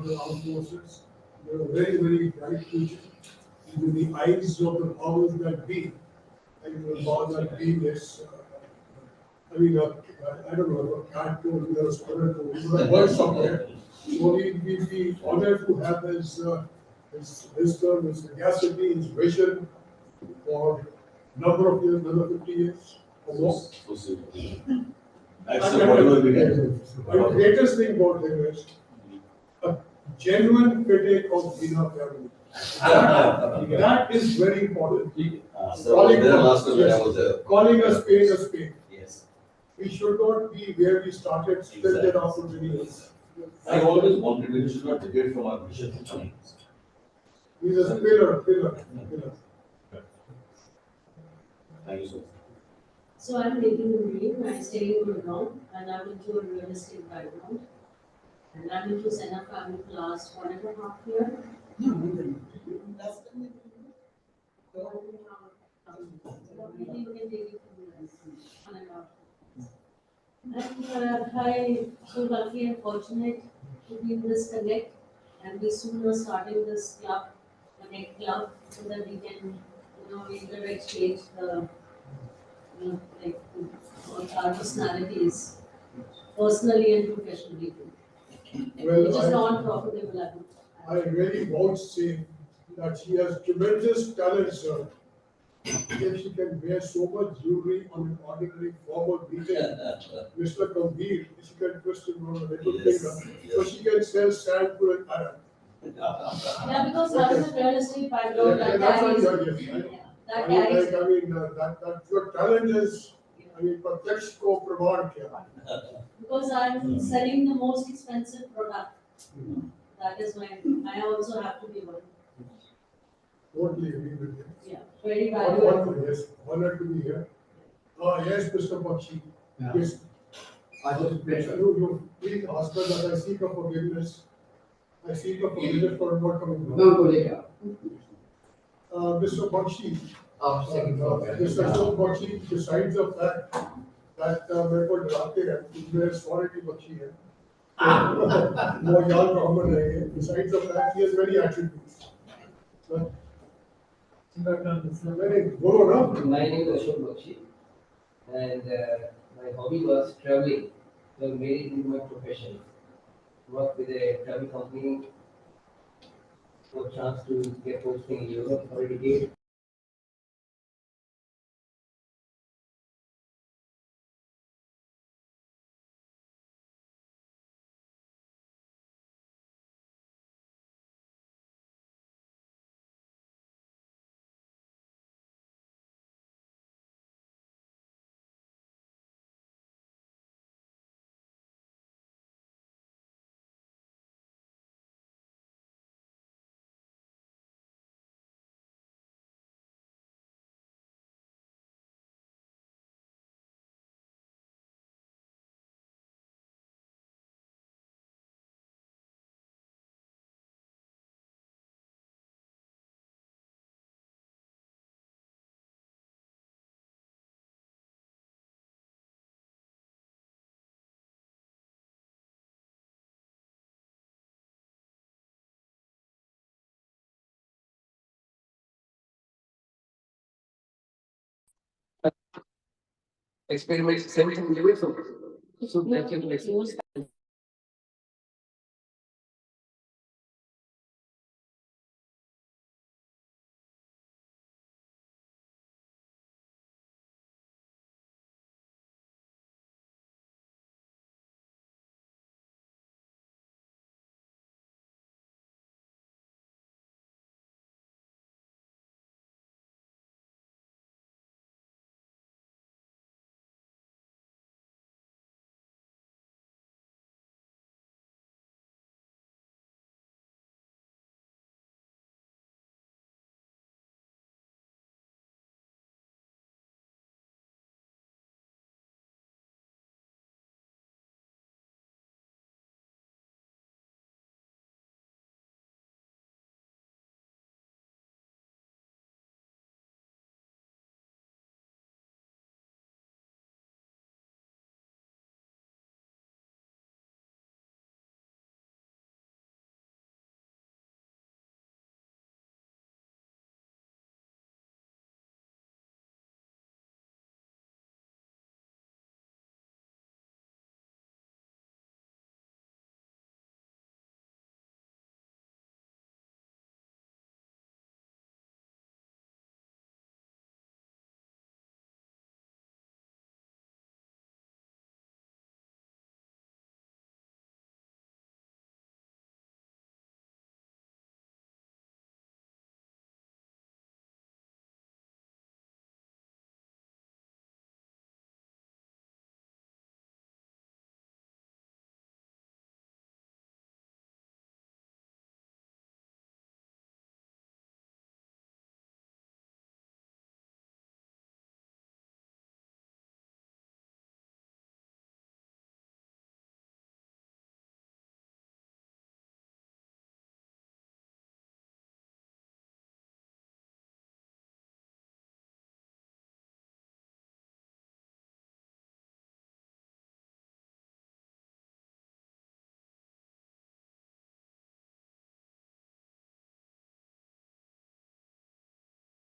the armed forces. They have a very, very bright future. Into the eyes of the powers that be. And the power that be is, I don't know, a cat told me or a squirrel told me, but a word somewhere. So we'd be honored to have his wisdom, his sagacity, his vision for number of years, another 50 years or more. Accept whatever we can. The greatest thing about him is a genuine critic of XENA family. That is very important. So I was there last time when I was there. Calling a spade a spade. Yes. We should not be where we started, still there after many years. I always wanted we should not deviate from our vision. He's a pillar. Thank you so much. So I'm making a dream. I stay in Gurgaon and I'm into a real estate background. And I'm into XENA family for the last 1.5 years. And I so lucky and fortunate to be in this connect, and we soon are starting this club, connect club, so that we can, either exchange the, like our personalities, personally and professionally too, which is Well, non-profitable. I really won't say that she has tremendous talent, sir. If she can wear so much jewelry on an ordinary formal meeting, Mr. Gambhir, she can twist it on a little Yes, finger, yes. so she can sell sand to an Arab. Yeah, because having a real estate background, that That's carries, what you're yes. that carries. That your talent is, प्रत्यक्ष को प्रमाण किया. Because I'm selling the most expensive product. That is why I also have to be one. Totally agree with you. Yeah, very valuable. Wonderful, yes, honored to be here. Yes, Mr. Bakshi. Yeah. Yes. I just mentioned. You please ask her that I seek a forgiveness. I seek a forgiveness for not coming back. No, बोलेगा. Mr. Bakshi. आप second floor पे हैं. Mr. Bakshi, besides the fact that मेरे को डराते हैं, मेरे sorry की बख्शी है. वो याद ब्राह्मण रहेंगे. Besides the fact he has many attributes. मैंने बोलो ना. My name is Ashok Bakshi, and my hobby was traveling. So I made it into my profession. Worked with a travel company. Got chance to get posting in Europe for a decade. Experiment same thing away from. So that can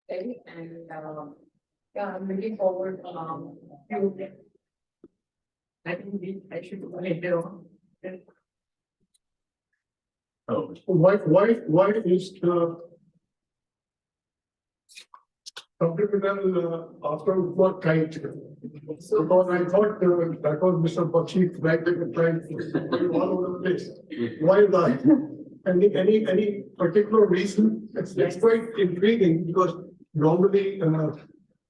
And yeah, I'm looking forward to. I think I should go later on. Why is the supplemental after what kind? Because I thought that was Mr. Bakshi, like they were trying to all over the place. Why that? Any particular reason? It's quite intriguing because normally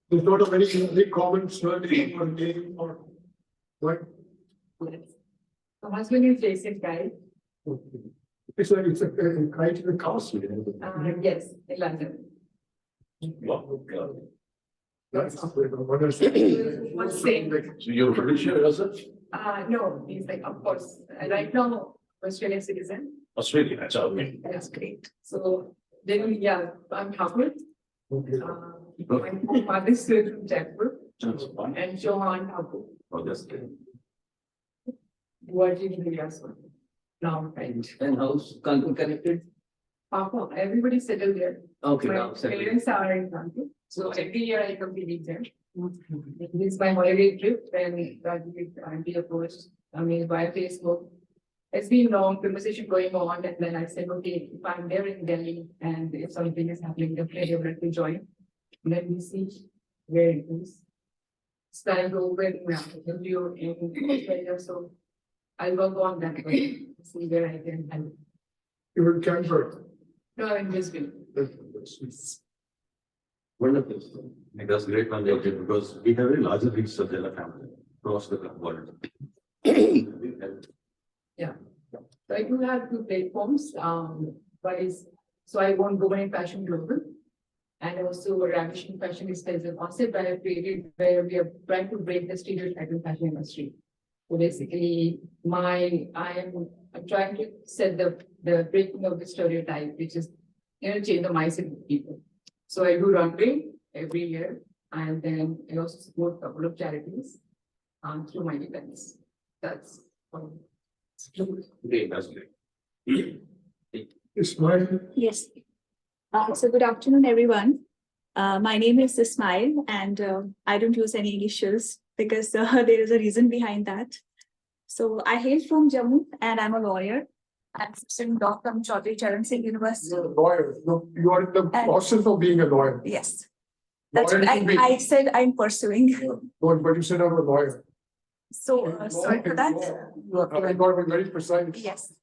there's not a very common surname or name or what. Yes. The husband is Jason Guy. It's a kite in the castle. Yes, in London. That's what I said. What's saying? So you're British yourself? No, he's like, of course, right now, Australian citizen. Australia, that's okay. That's great. So then, yeah, I'm Thakur. My father's still from Jaipur That's fine. and Johan Thakur. Oh, that's good. Working in India, so now, right? And how's Kanpur connected? Papa, everybody settled there. Okay, My now settled. parents are in Kanpur, so every year I come to visit them. This is my holiday trip and auntie approached me via Facebook. It's been long conversation going on, and then I said, okay, if I'm there in Delhi and if something is happening, definitely I would like to join. Let me see where it is. So I'll go with you in Australia, so I'll work on that way, see where I can help. You in Canberra. No, I'm in Brisbane. Wonderful. And that's great one, because we have a larger reach of the family across the world. So I do have two platforms. One is, so I own Women Fashion Global. And also Ravishing Fashion is a concept I have created where we are trying to break the stereotype in fashion industry. So basically, I'm trying to set the breaking of the stereotype, which is, change the mindset of people. So I do runway every year, and then I also support a couple of charities through my events. That's one. Great, that's great. Ismail. Yes. So good afternoon, everyone. My name is Ismail, and I don't use any initials because there is a reason behind that. So I hail from Jammu, and I'm a lawyer. I'm assistant law from Chaudhry Charan Singh University. You're a lawyer. You are in the process of being a lawyer. Yes, that's Lawyer what to be. I said. I'm pursuing. But you said I'm a lawyer. So sorry for that. I got to be very precise. Yes.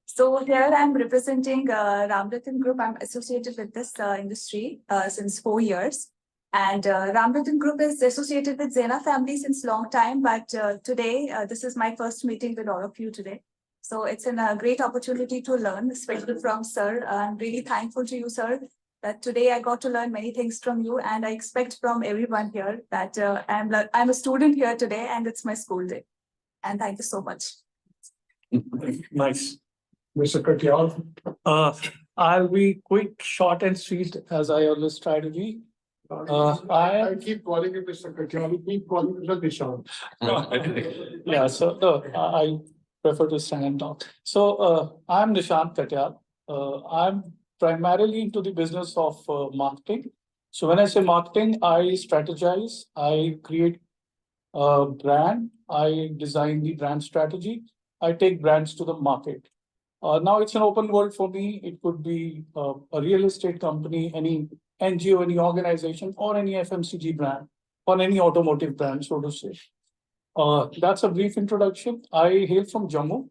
So here I'm representing Ramratan Group. I'm associated with this industry since 4 years. And Ramratan Group is associated with XENA family since long time. But today, this is my first meeting with all of you today. So it's a great opportunity to learn, especially from sir. I'm really thankful to you, sir, that today I got to learn many things from you. And I expect from everyone here that I'm a student here today and it's my school day. And thank you so much. Nice. Mr. Katyal. I'll be quick, short and sweet as I always try to be. I keep calling him Mr. Katyal. You keep calling him Nishant. Yeah, so no, I prefer to stand and talk. So I'm Nishant Katyal. I'm primarily into the business of marketing. So when I say marketing, I strategize, I create a brand, I design the brand strategy, I take brands to the market. Now it's an open world for me. It could be a real estate company, any NGO, any organization, or any FMCG brand, or any automotive brand, so to say. That's a brief introduction. I hail from Jammu,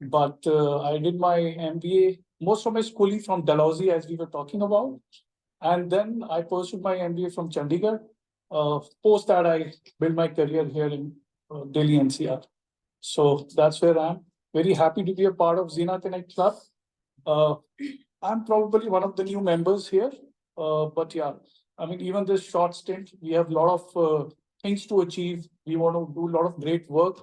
but I did my MBA, most of my schooling from Dalhousie, as we were talking about. And then I pursued my MBA from Chandigarh. Post that, I built my career here in Delhi NCR. So that's where I am. Very happy to be a part of XENA Connect Club. I'm probably one of the new members here, but yeah, I mean, even this short stint, we have a lot of things to achieve. We want to do a lot of great work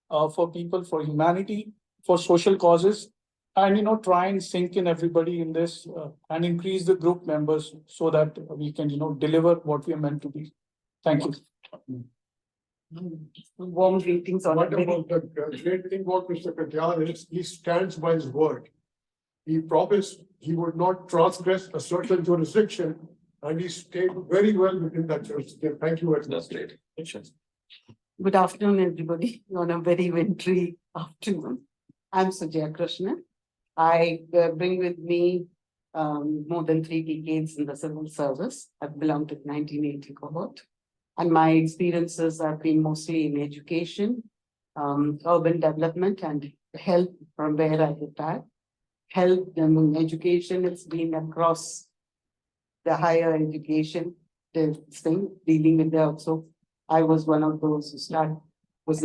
for people, for humanity, for social causes, and try and sink in everybody in this and increase the group members so that we can deliver what we are meant to be. Thank you. Warm greetings on What everybody. about the great thing about Mr. Katyal is he stands by his word. He promised he would not transgress a certain jurisdiction and he stayed very well within that church. Thank you very much. That's great. Good afternoon, everybody, on a very wintry afternoon. I'm Sujaya Krishna. I bring with me more than 3 decades in the civil service. I belong to the 1980 cohort. And my experiences have been mostly in education, urban development and health from where I retired. Health and education, it's been across the higher education, the thing, dealing with that. So I was one of those who was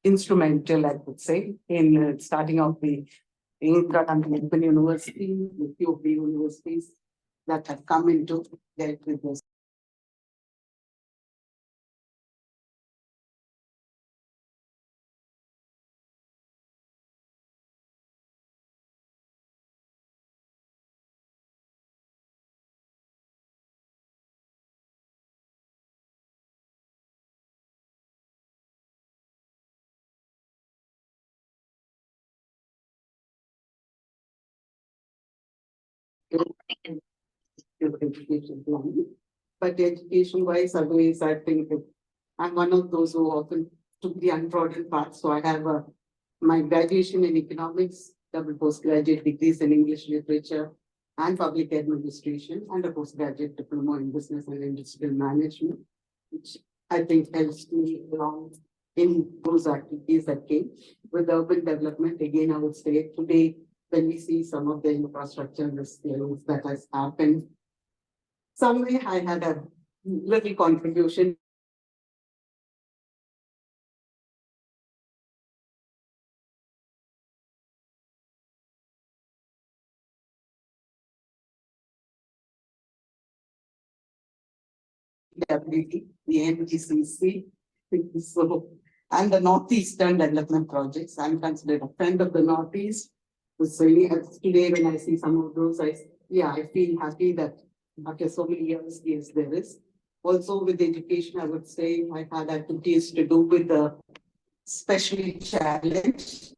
instrumental, I would say, in starting out the Intra and Open University, the few of the universities that have come into that with this. Education plan. But education wise, otherwise, I think that I'm one of those who often took the untrodden path. So I have my graduation in economics, double postgraduate degrees in English literature and public administration, and a postgraduate diploma in business and industrial management, which I think helps me along in those activities that came. With urban development, again, I would say today, when we see some of the infrastructure and the skills that has happened, some way I had a little contribution. Ability, the NGCC, so, and the Northeastern Development Projects. I'm considered a friend of the Northeast. So today, when I see some of those, I feel happy that after so many years, yes, there is. Also with education, I would say I had activities to do with the specially challenged.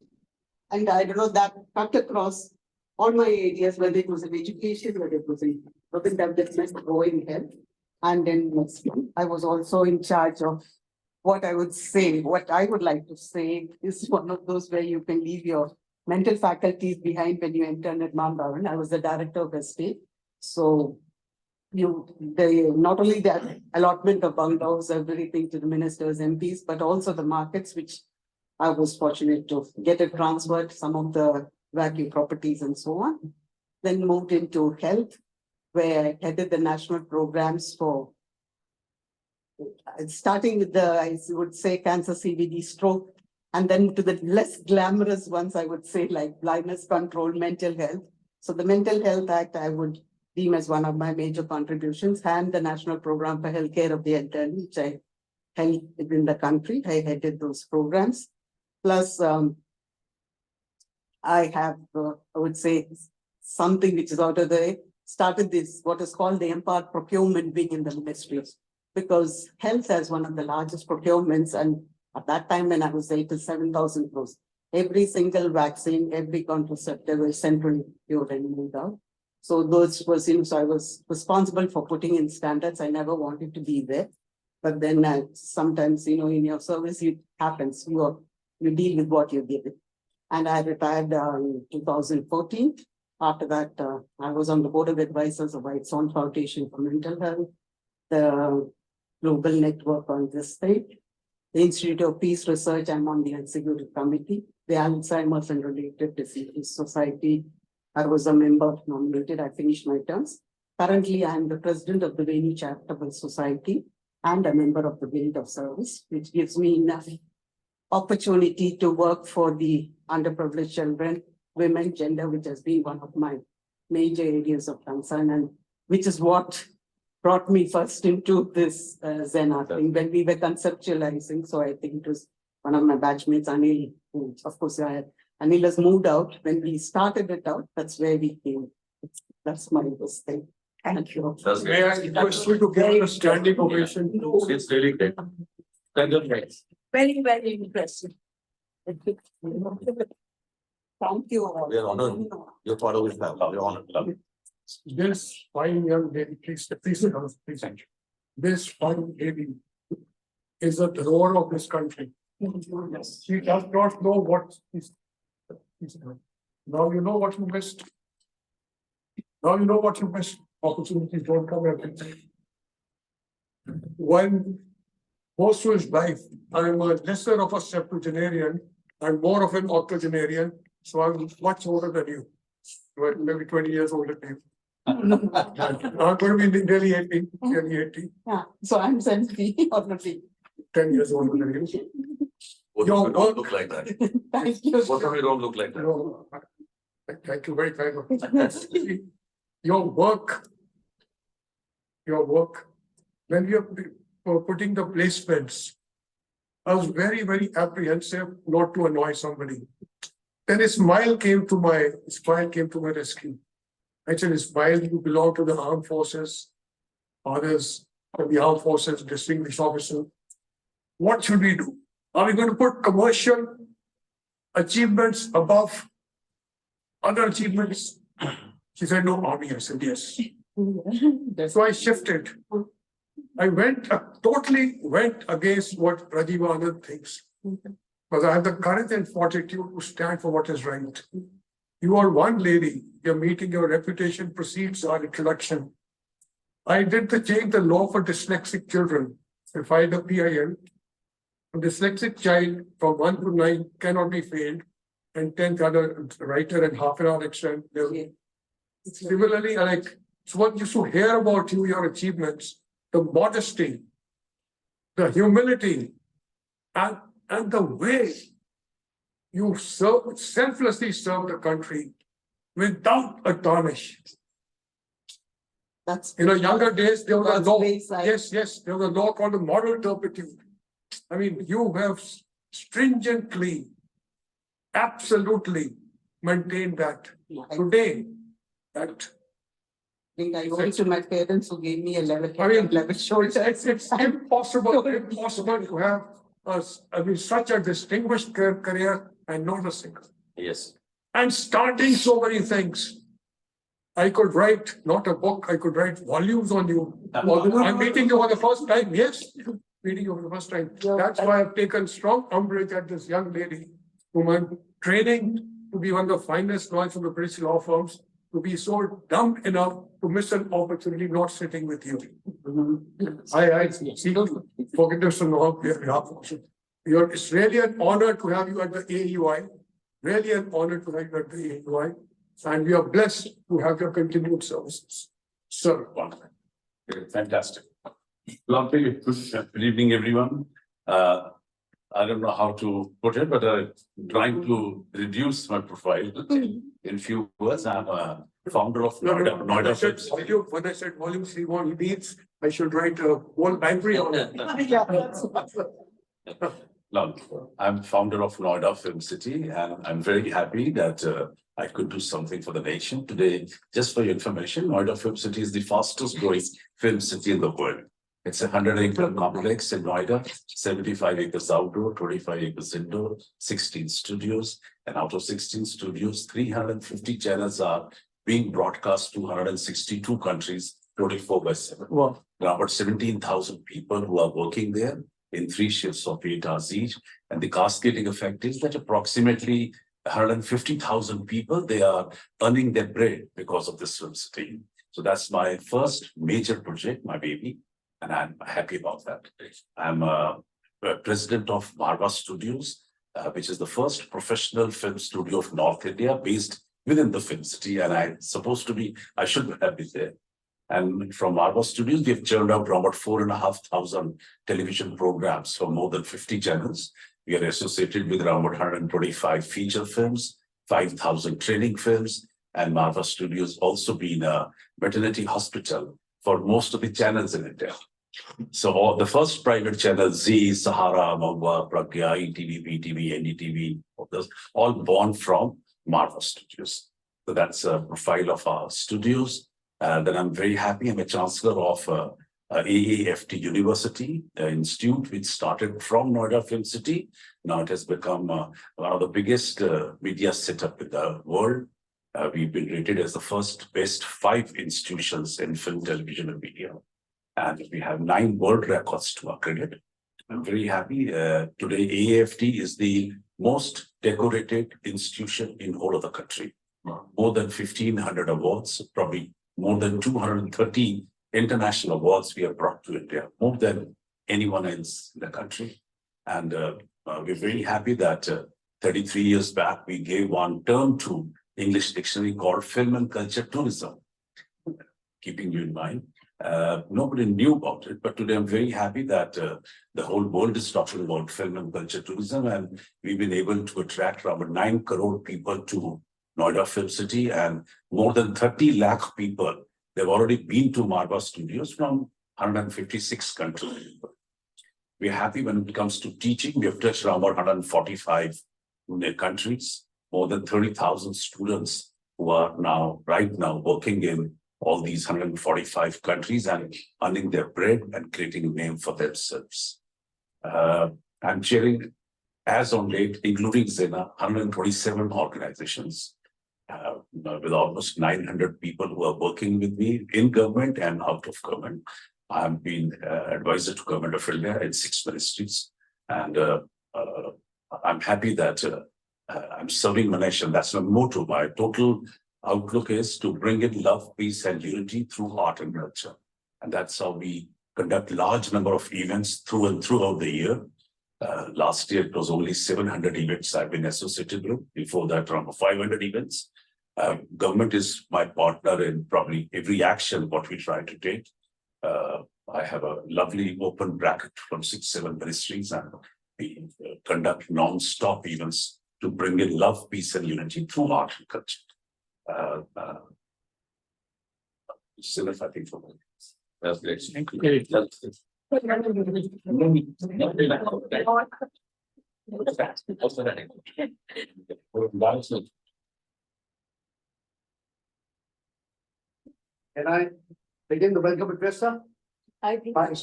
And I don't know, that cut across all my areas, whether it was in education, whether it was in urban development, growing health. And then next one, I was also in charge of what I would say, what I would like to say is one of those where you can leave your mental faculties behind when you enter at Mount Bhavan. I was the director of estate. So not only the allotment of bungalows, everything to the ministers, MPs, but also the markets, which I was fortunate to get it transferred, some of the value properties and so on. Then moved into health, where I headed the national programs for starting with the, I would say, cancer, CVD, stroke, and then to the less glamorous ones, I would say, like blindness control, mental health. So the Mental Health Act, I would deem as one of my major contributions, and the National Program for Healthcare of the Elderly, which I held within the country. I headed those programs. Plus, I have, I would say, something which is out of the way. Started this, what is called the empowered procurement wing in the ministries, because health has one of the largest procurements. And at that time, when I was 8 to 7,000 crores, every single vaccine, every contraceptive was centrally procured and moved out. So those was, so I was responsible for putting in standards. I never wanted to be there. But then sometimes, in your service, it happens. You deal with what you're given. And I retired in 2014. After that, I was on the board of advisors of White's Own Foundation for Mental Health, the Global Network on this state, the Institute of Peace Research. I'm on the Executive Committee, the Alzheimer's and Related Diseases Society. I was a member nominated. I finished my terms. Currently, I am the president of the Venu Charitable Society and a member of the Guild of Service, which gives me enough opportunity to work for the underprivileged children, women, gender, which has been one of my major areas of concern, and which is what brought me first into this XENA thing when we were conceptualizing. So I think it was one of my batchmates, Anil, who, of course, Anil has moved out. When we started it out, that's where we came. That's my first thing. Thank you. That's May I request you to give a standing ovation? It's really great. Thanks. Very, very impressive. Thank you all. We are honored. You're part of this family. We're honored. This fine young lady, please, thank you. This fine lady is a roar of this country. She does not know what is now you know what you missed. Now you know what you missed. Opportunities don't come every day. When most to his life, I'm a lesser of a septuagenarian, I'm more of an octogenarian, so I'm much older than you. Well, maybe 20 years older than you. I'm going to be nearly 80, nearly 80. Yeah, so I'm 70 already. 10 years older than you. What Your if we don't work- look like that? Thank you. What if we don't look like that? No, thank you very kindly. Your work, when you're putting the placements, I was very, very apprehensive not to annoy somebody. Then a smile came to my rescue. I said, Ismail, you belong to the armed forces, others of the armed forces, distinguished officer. What should we do? Are we going to put commercial achievements above other achievements? She said, no, army. I said, yes. So I shifted. I totally went against what Rajiv Anand thinks. Because I have the courage and fortitude to stand for what is right. You are one lady, your meeting, your reputation precedes our introduction. I did change the law for dyslexic children. I filed a PIL. A dyslexic child from 1 to 9 cannot be failed, and 10th other writer and half an hour extra. Similarly, so what you should hear about you, your achievements, the modesty, the humility, and the way you selflessly serve the country without a tarnish. That's. In our younger days, there was a That's law. wayside. Yes, there was a law called the moral turpitude. I mean, you have stringently, absolutely maintained that. Today, that I think I owe it to my parents who gave me a level I mean, level shoulder. it's impossible to have such a distinguished career and not a singer. Yes. And starting so many things. I could write not a book, I could write volumes on you. I'm meeting you for the first time. Yes, meeting you for the first time. That's why I've taken strong umbrage at this young lady whom I'm training to be one of the finest lawyers from the British law firms, to be so dumb enough to miss an opportunity not sitting with you. I seek forgiveness on your behalf. It's really an honor to have you at the AUI. Really an honor to have you at the AUI. And we are blessed to have your continued services. Sir. Fantastic. Lovely. Good evening, everyone. I don't know how to put it, but I'm trying to reduce my profile in few words. I'm a founder of Noida Films. When I said volume 3, he means I should write a whole library on it. Lovely. I'm founder of Noida Film City, and I'm very happy that I could do something for the nation today. Just for your information, Noida Film City is the fastest growing film city in the world. It's a 100-acre complex in Noida, 75 acres outdoor, 25 acres indoor, 16 studios, and out of 16 studios, 350 channels are being broadcast to 162 countries, 24/7. Wow. There are about 17,000 people who are working there in 3 shifts of 8 hours each. And the cascading effect is that approximately 150,000 people, they are earning their bread because of this film city. So that's my first major project, my baby, and I'm happy about that. I'm president of Marva Studios, which is the first professional film studio of North India based within the film city. And I should have been there. And from Marva Studios, we have churned out about 4,500 television programs for more than 50 channels. We are associated with around 125 feature films, 5,000 training films, and Marva Studios also been a maternity hospital for most of the channels in India. So all the first private channels, Z, Sahara, Magwa, Pragya, ETV, PTV, NDTV, all born from Marva Studios. So that's a profile of our studios. Then I'm very happy. I'm a chancellor of AAFT University Institute, which started from Noida Film City. Now it has become one of the biggest media setup in the world. We've been rated as the first best 5 institutions in film, television, and media. And we have 9 world records to our credit. I'm very happy. Today, AAFT is the most decorated institution in whole of the country. More than 1,500 awards, probably more than 230 international awards we have brought to India, more than anyone else in the country. And we're very happy that 33 years back, we gave one term to English dictionary called film and culture tourism. Keeping you in mind, nobody knew about it, but today I'm very happy that the whole world is talking about film and culture tourism, and we've been able to attract around 9 crore people to Noida Film City, and more than 30 lakh people. They've already been to Marva Studios from 156 countries. We're happy when it comes to teaching. We have touched around 145 countries, more than 30,000 students who are right now working in all these 145 countries and earning their bread and creating a name for themselves. I'm chairing, as on date, including XENA, 127 organizations with almost 900 people who are working with me in government and out of government. I've been advisor to Government of India in 6 ministries, and I'm happy that I'm serving my nation. That's my motto. My total outlook is to bring in love, peace, and unity through art and culture. And that's how we conduct large number of events through and throughout the year. Last year, it was only 700 events I've been associated with. Before that, around 500 events. Government is my partner in probably every action what we try to take. I have a lovely open bracket from 6-7 ministries, and we conduct non-stop events to bring in love, peace, and unity through art and culture. Still, if I think for me. That's great. Thank you. Can I begin the welcome address, sir? I think. Fine.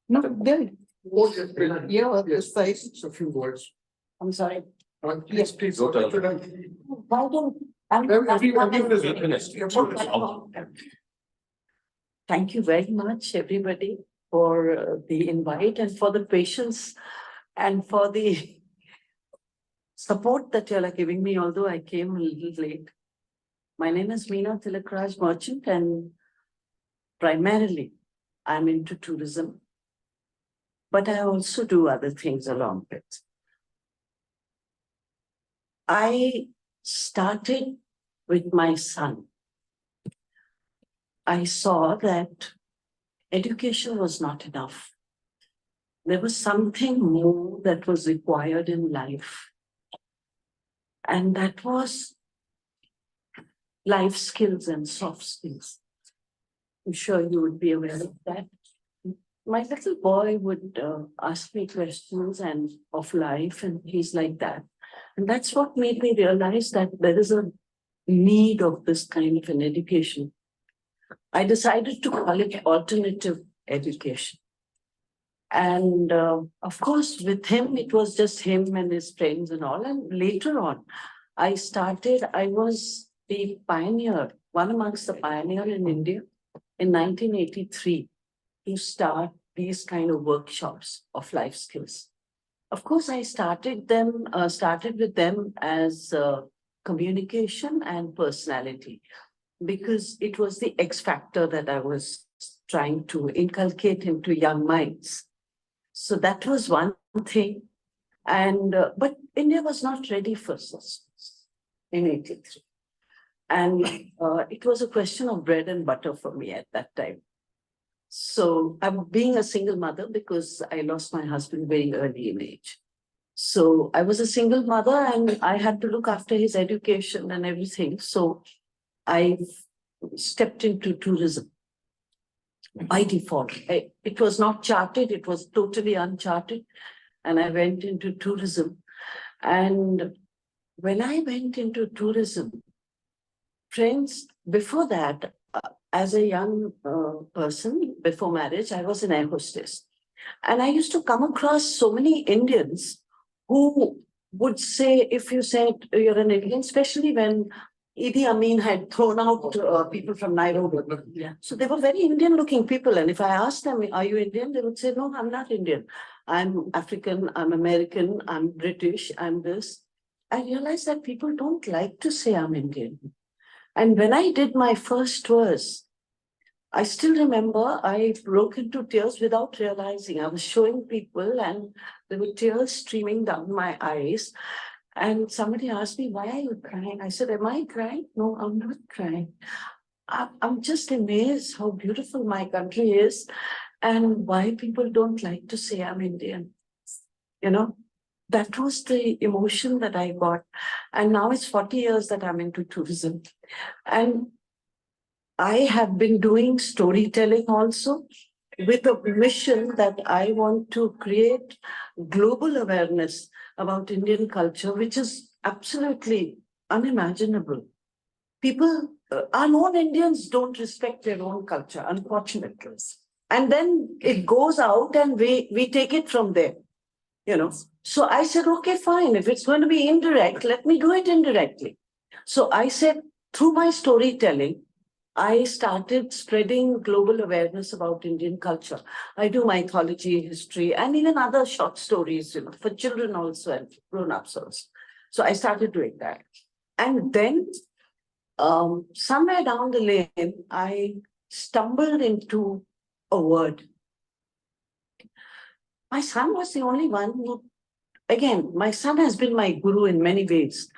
No, good. Yeah, this size. Just a few words. I'm sorry. Please, please. Go tell Why don't? Everyone is Thank you very much, everybody, for the invite and for the patience and for the support that you all are giving me, although I came a little late. My name is Meena Tilakraj Merchant, and primarily I'm into tourism, but I also do other things along with. I started with my son. I saw that education was not enough. There was something more that was required in life. And that was life skills and soft skills. I'm sure you would be aware of that. My little boy would ask me questions and of life, and he's like that. And that's what made me realize that there is a need of this kind of an education. I decided to call it alternative education. And of course, with him, it was just him and his friends and all. And later on, I was the pioneer, one amongst the pioneer in India in 1983 to start these kind of workshops of life skills. Of course, I started with them as communication and personality, because it was the X factor that I was trying to inculcate into young minds. So that was one thing. And but India was not ready for systems in 83. And it was a question of bread and butter for me at that time. So I'm being a single mother because I lost my husband very early in age. So I was a single mother and I had to look after his education and everything. So I stepped into tourism by default. It was not charted, it was totally uncharted. And I went into tourism. And when I went into tourism, friends, before that, as a young person, before marriage, I was an air hostess. And I used to come across so many Indians who would say, if you said you're an Indian, especially when Idi Amin had thrown out people from Nairobi. Yeah. So they were very Indian looking people. And if I asked them, are you Indian? They would say, no, I'm not Indian. I'm African, I'm American, I'm British, I'm this. I realized that people don't like to say I'm Indian. And when I did my first tours, I still remember I broke into tears without realizing. I was showing people and there were tears streaming down my eyes. And somebody asked me, why are you crying? I said, am I crying? No, I'm not crying. I'm just amazed how beautiful my country is and why people don't like to say I'm Indian. You know, that was the emotion that I got. And now it's 40 years that I'm into tourism. And I have been doing storytelling also with a mission that I want to create global awareness about Indian culture, which is absolutely unimaginable. People, our non-Indians don't respect their own culture, unfortunately. And then it goes out and we take it from there, you know. So I said, okay, fine. If it's going to be indirect, let me do it indirectly. So I said, through my storytelling, I started spreading global awareness about Indian culture. I do mythology, history, and even other short stories, you know, for children also and grown-ups also. So I started doing that. And then somewhere down the lane, I stumbled into a word. My son was the only one who, again, my son has been my guru in many ways.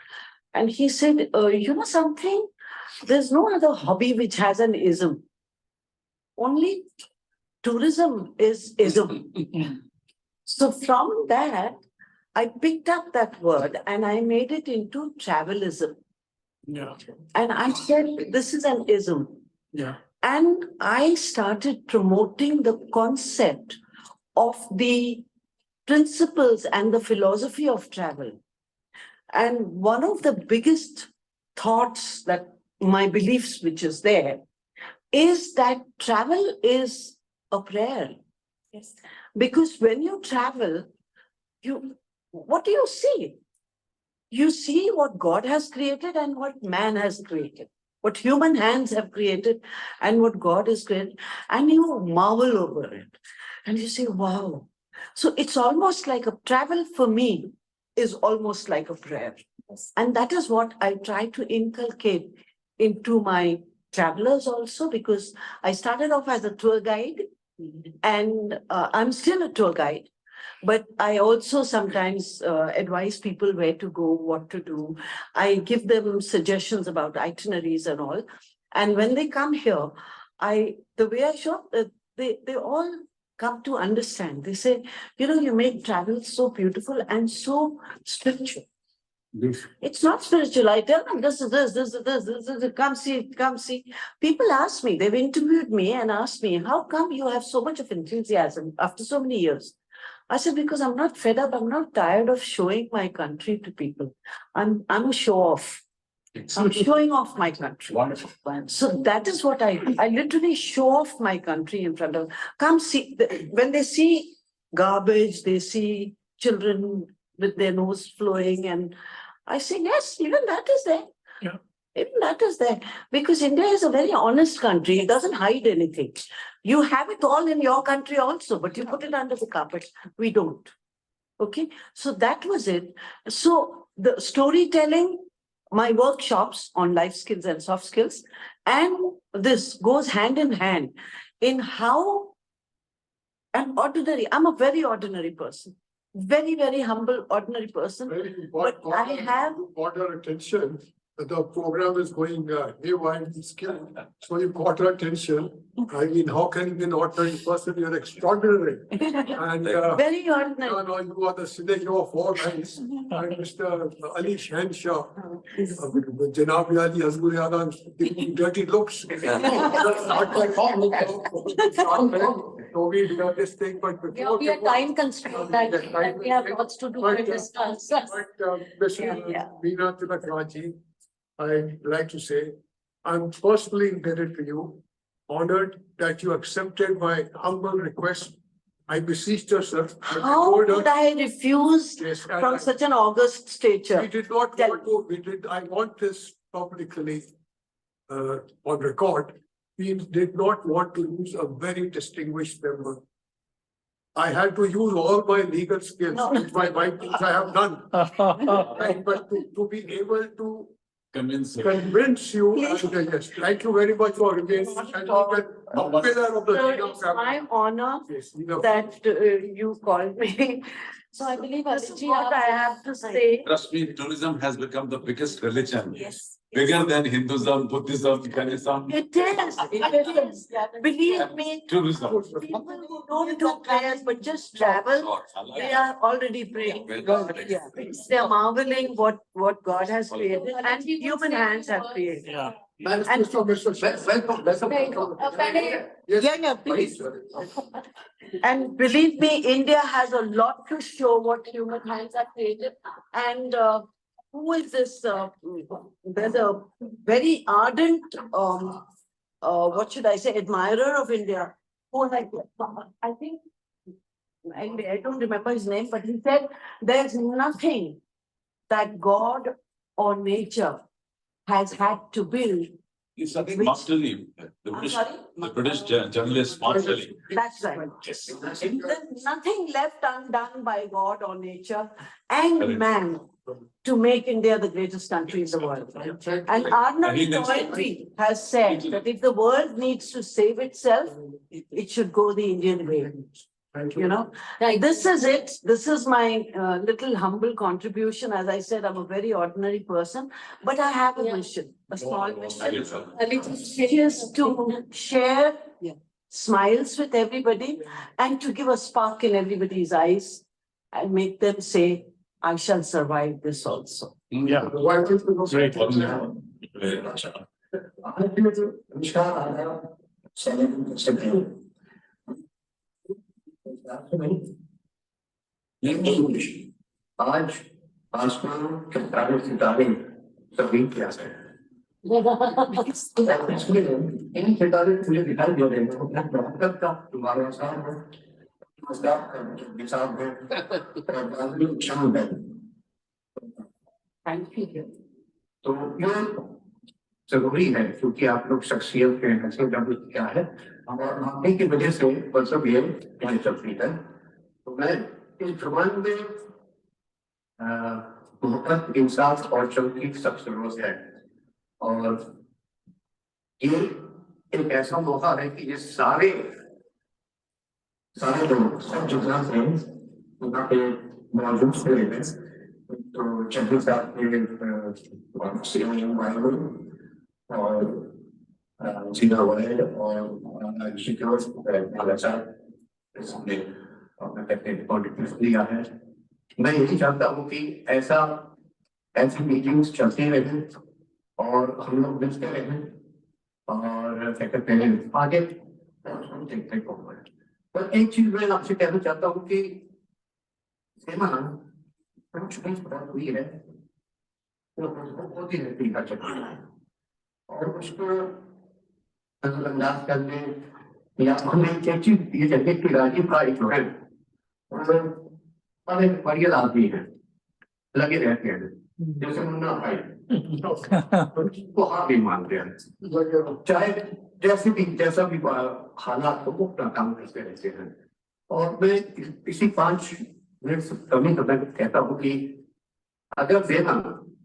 And he said, you know something? There's no other hobby which has an ism. Only tourism is ism. So from that, I picked up that word and I made it into travelism. Yeah. And I said, this is an ism. Yeah. And I started promoting the concept of the principles and the philosophy of travel. And one of the biggest thoughts that my beliefs, which is there, is that travel is a prayer. Yes. Because when you travel, what do you see? You see what God has created and what man has created, what human hands have created and what God has created, and you marvel over it. And you say, wow. So it's almost like a travel for me is almost like a prayer. Yes. And that is what I try to inculcate into my travelers also, because I started off as a tour guide and I'm still a tour guide. But I also sometimes advise people where to go, what to do. I give them suggestions about itineraries and all. And when they come here, the way I show, they all come to understand. They say, you know, you make travel so beautiful and so spiritual. It's not spiritual. I tell them, this is this, come see. People ask me, they've interviewed me and asked me, how come you have so much of enthusiasm after so many years? I said, because I'm not fed up. I'm not tired of showing my country to people. I'm a show off. I'm showing off my country. Wonderful. So that is what I literally show off my country in front of, come see, when they see garbage, they see children with their nose flowing, and I say, yes, even that is there. Yeah. Even that is there. Because India is a very honest country. It doesn't hide anything. You have it all in your country also, but you put it under the carpet. We don't. Okay. So that was it. So the storytelling, my workshops on life skills and soft skills, and this goes hand in hand in how I'm a very ordinary person. Very, very humble, ordinary person. But I have got her attention. The program is going haywire in skill. So you got her attention. I mean, how can you be an ordinary person? You're extraordinary. And very ordinary. no, you are the signature of all eyes. And Mr. Ali Shanshaw, Janabi Ali Hasburiana, giving dirty looks. That's not my fault. No, we do this thing, but before We are time constrained. That we have lots to do and discuss. Mr. Meena Tilakraji, I'd like to say, I'm personally indebted to you, honored that you accepted my humble request. I beseeched her, sir. How could I refuse Yes, from such an august stature? we did not want to, I want this publicly on record, we did not want to lose a very distinguished member. I had to use all my legal skills, which I have done. Right, but to be able to Convince. convince you, yes, thank you very much for remaining a pillar of the So legal it's my family. honor Yes, you know. that you called me. So I believe this is what I have to say. Trust me, tourism has become the biggest religion. Yes. Bigger than Hinduism, Buddhism, Jainism. It is. Believe me, Tourism. people who don't do prayers but just travel, they are already praying. They're marveling what God has created and human hands have created. Yeah. Welcome. Yeah, please. And believe me, India has a lot to show what human hands have created. And who is this? There's a very ardent, what should I say, admirer of India. Who I think, I don't remember his name, but he said, there's nothing that God or nature has had to build. It's I think Which- Martelly, I'm sorry? the British journalist Martelly. That's right. Yes. There's nothing left undone by God or nature and Correct. man to make India the greatest country in the world. And Arnold Toynbee has said that if the world needs to save itself, it should go the Indian way. You know, this is it. This is my little humble contribution. As I said, I'm a very ordinary person, but I have a mission, a small mission. Just to share smiles with everybody and to give a spark in everybody's eyes and make them say, I shall survive this also. Yeah. Great. Very much. आज आसमान के तारे सितारे सभी क्या है इन सितारे मुझे दिखाई दे रहे हैं मोहब्बत का तुम्हारा साथ है मजाक का विचार है और आदमी शाम है Thank you. तो ये जरूरी है क्योंकि आप लोग शख्सियत के ऐसे डबल क्या है और आपने की वजह से मतलब ये चलती है तो मैं इस जुबान में मोहब्बत इंसाफ और चौकी सबसे रोज है और ये एक ऐसा मौका है कि ये सारे लोग सब जितना से वहाँ पे मौजूद हैं तो चंद्र साहब के और जीना वाइड और इसने कॉन्ट्रीब्यूट दिया है मैं यही चाहता हूँ कि ऐसी मीटिंग्स चलती रहे और हम लोग मिलते रहे और क्या कहते हैं आगे देखते होंगे पर एक चीज मैं आपसे कहना चाहता हूँ कि सेना बहुत हुई है तो होती रहती है और उसको नजरअंदाज करने या हमें एक चीज ये कहते हैं कि राजीव का एक जो है बढ़िया आदमी है लगे रहते हैं जैसे मुन्ना भाई तो हाँ भी मानते हैं चाहे जैसा भी हालात को अपना काम करते रहते हैं और मैं इसी 5 मिनट से कमी तो मैं कहता हूँ कि अगर सेना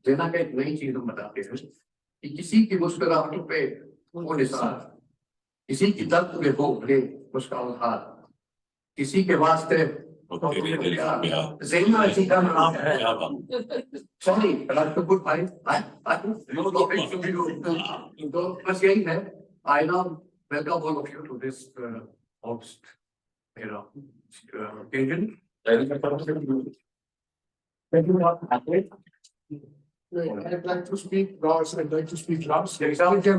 का एक नई चीज हम बताते हैं कि किसी की मुस्कुराहटों पे वो निशान किसी की दर्द में हो भले उसका उधार किसी के वास्ते ज़ेना ऐसी का नाम है सॉरी राजपूत भाई तो बस यही है I now welcome all of you to this host occasion. Thank you. I'd like to speak last. I'd like to speak last. Yes, I'll speak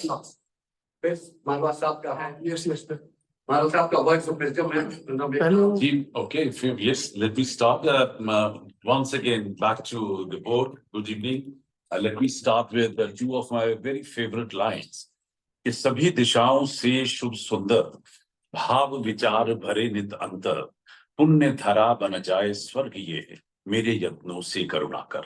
last. Yes, Marwa Saab ka hai. Yes, Marwa Saab ka words of wisdom hai. Okay, yes, let me start. Once again, back to the board. Good evening. Let me start with 2 of my very favorite lines. कि सभी दिशाओं से शुभ सुंदर भाव विचार भरे नित अंतर पुण्य धरा बन जाए स्वर्ग ये मेरे यत्नों से करुणा कर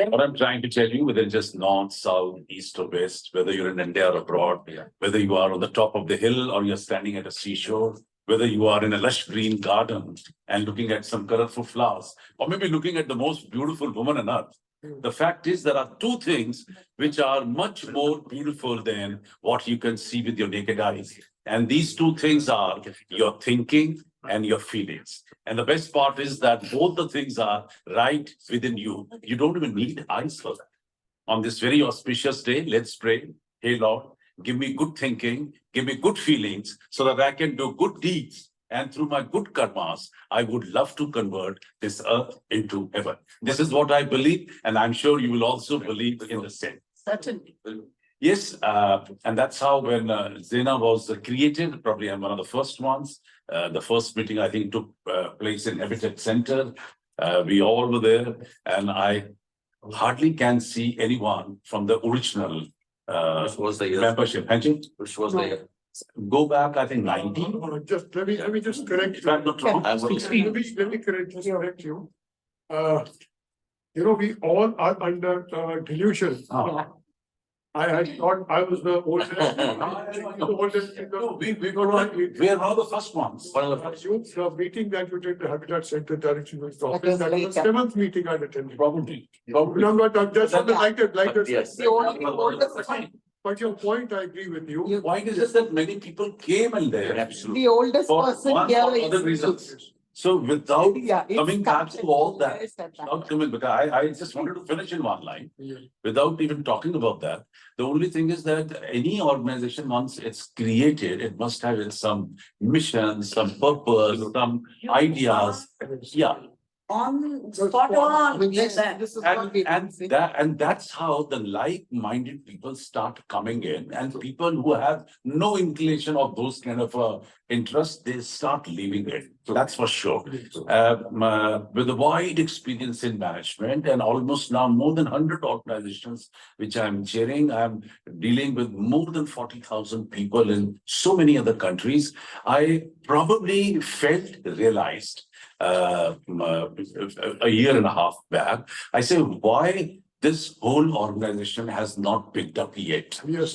What I'm trying to tell you, whether it's just north, south, east or west, whether you're in India or abroad, whether you are on the top of the hill or you're standing at a seashore, whether you are in a lush green garden and looking at some colorful flowers, or maybe looking at the most beautiful woman on earth. The fact is there are two things which are much more beautiful than what you can see with your naked eyes. And these two things are your thinking and your feelings. And the best part is that both the things are right within you. You don't even need eyes for that. On this very auspicious day, let's pray. Hey Lord, give me good thinking, give me good feelings so that I can do good deeds. And through my good karmas, I would love to convert this earth into heaven. This is what I believe, and I'm sure you will also believe in the same. Certainly. Yes, and that's how when XENA was created, probably I'm one of the first ones. The first meeting, I think, took place in Habitat Center. We all were there, and I hardly can see anyone from the original Which was the year? membership. Which was the year? Go back, I think, 19. Just let me just correct If I'm not wrong. I would- let me correct you. We all are under delusion. Ah. I had thought I was the oldest. The oldest in the- No, we are now the first ones. One of the first. The meeting that you did, the Habitat Center direction was the That office, was that was the later. seventh meeting I attended. Probably. No, but that's what I like it. Yes. The only oldest one, But your point, I agree with you. You- Point is just that many people came in there. Absolutely. the oldest For person one here or is. other reasons. So without Yeah, it's coming back to all that, Yes, that- without coming, but I just wanted to finish in one line. Yeah. Without even talking about that, the only thing is that any organization, once it's created, it must have some mission, some purpose, some ideas. Yeah, On spot on. Yes, That- this is what we and that's how the like-minded people start coming in, and people who have no inclination of those kind of interests, they start leaving it. That's for sure. With a wide experience in management and almost now more than 100 organizations which I'm chairing, I'm dealing with more than 40,000 people in so many other countries. I probably realized a year and a half back, I say, why this whole organization has not picked up yet? Yes,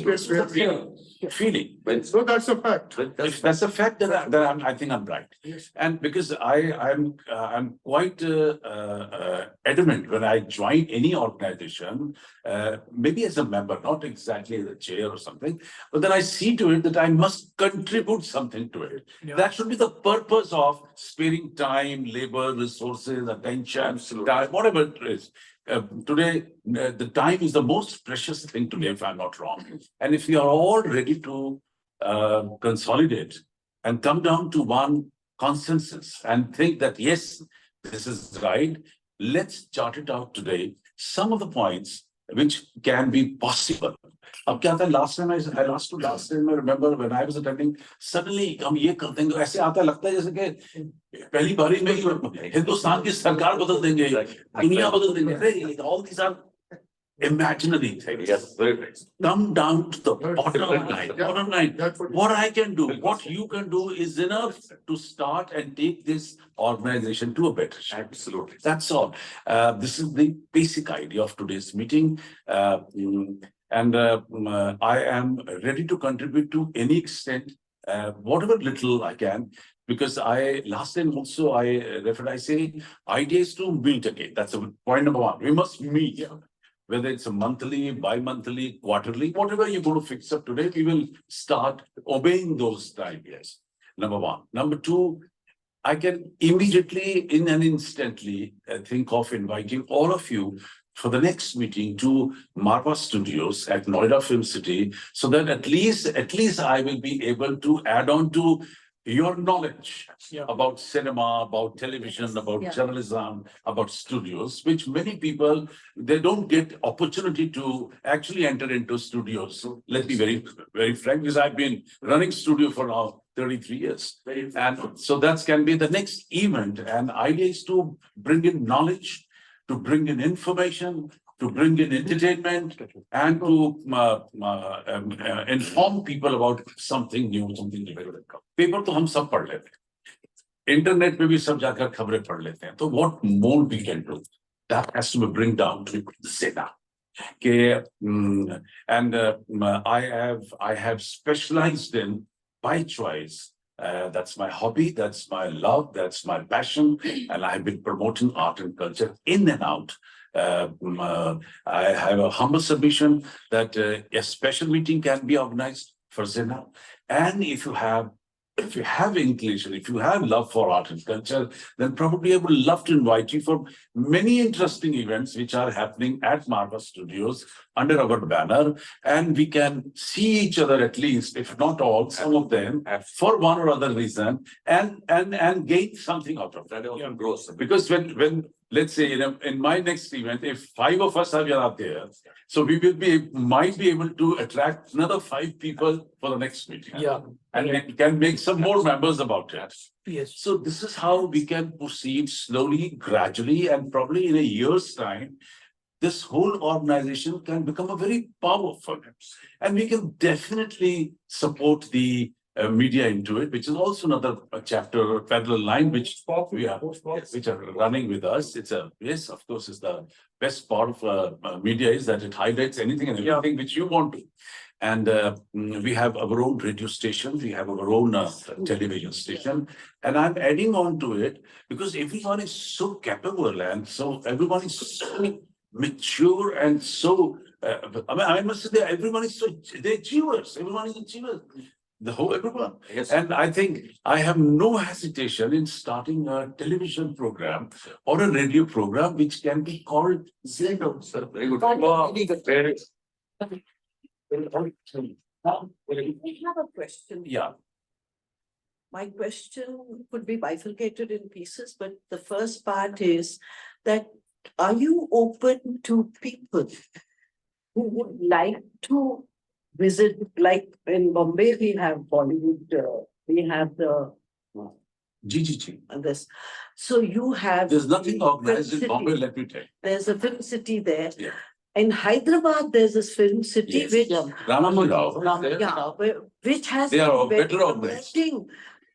Feeling. So that's a fact. If that's a fact, then I think I'm right. Yes. And because I'm quite adamant when I join any organization, maybe as a member, not exactly as a chair or something, but then I see to it that I must contribute something to it. Yeah. That should be the purpose of sparing time, labor, resources, attention, Absolutely. time, whatever it is. Today, the time is the most precious thing today, if I'm not wrong. And if you are all ready to consolidate and come down to one consensus and think that, yes, this is right, let's chart it out today. Some of the points which can be possible. अब क्या था last time I remember when I was attending, suddenly हम ये कर देंगे, ऐसे आता लगता है जैसे कि पहली बारी में हिंदुस्तान की सरकार बदल देंगे, दुनिया बदल देंगे. All these are imaginary things. Yes, very nice. Come down to the bottom line. Bottom line. That's What I can do, what you can do is enough to start and take this organization to a better shape. Absolutely. That's all. This is the basic idea of today's meeting. And I am ready to contribute to any extent, whatever little I can, because last time also I say, ideas to meet again. That's point number one. We must meet. Whether it's a monthly, bi-monthly, quarterly, whatever you're going to fix up today, we will start obeying those ideas. Number one. Number two, I can immediately, in an instantly, think of inviting all of you for the next meeting to Marva Studios at Noida Film City, so that at least I will be able to add on to your knowledge about cinema, about television, about journalism, about studios, which many people, they don't get opportunity to actually enter into studios. So let's be very, very frank, because I've been running studio for now 33 years. And so that can be the next event. And idea is to bring in knowledge, to bring in information, to bring in entertainment, and to inform people about something new, something different. Paper to hum sab pad lete. internet पे भी सब जाकर खबरें पढ़ लेते हैं. तो what more we can do? That has to be bring down to the SENA. Okay, and I have specialized in by choice. That's my hobby, that's my love, that's my passion, and I have been promoting art and culture in and out. I have a humble submission that a special meeting can be organized for Zena. And if you have inclination, if you have love for art and culture, then probably I would love to invite you for many interesting events which are happening at Marva Studios under our banner, and we can see each other at least, if not all, some of them, for one or other reason, and gain something out of that. Yeah. Gross. Because when let's say in my next event, if 5 of us are out there, so we might be able to attract another 5 people for the next meeting. Yeah. And we can make some more members about it. Yes. So this is how we can proceed slowly, gradually, and probably in a year's time, this whole organization can become a very powerful. And we can definitely support the media into it, which is also another chapter, parallel line, which we are, which are running with us. It's yes, of course, it's the best part of media is that it highlights anything and everything which you want to. And we have our own radio station, we have our own television station, and I'm adding on to it because everyone is so capable and so everyone is so mature and so. I must say that everyone is so they're achievers. Everyone is achievers. The whole everyone. Yes. And I think I have no hesitation in starting a television program or a radio program which can be called Zeno. Sir, very good. Wow. Very I have a question. Yeah. My question could be bifurcated in pieces, but the first part is that are you open to people who would like to visit, like in Bombay, we have Bollywood, we have the GGG. this. So you have. There's nothing organized in film Bombay, city. let me tell you. There's a film city there. Yeah. In Hyderabad, there's this film city Yes. which. Ramoji Rao. Yeah, which has. They are been better very organized. promoting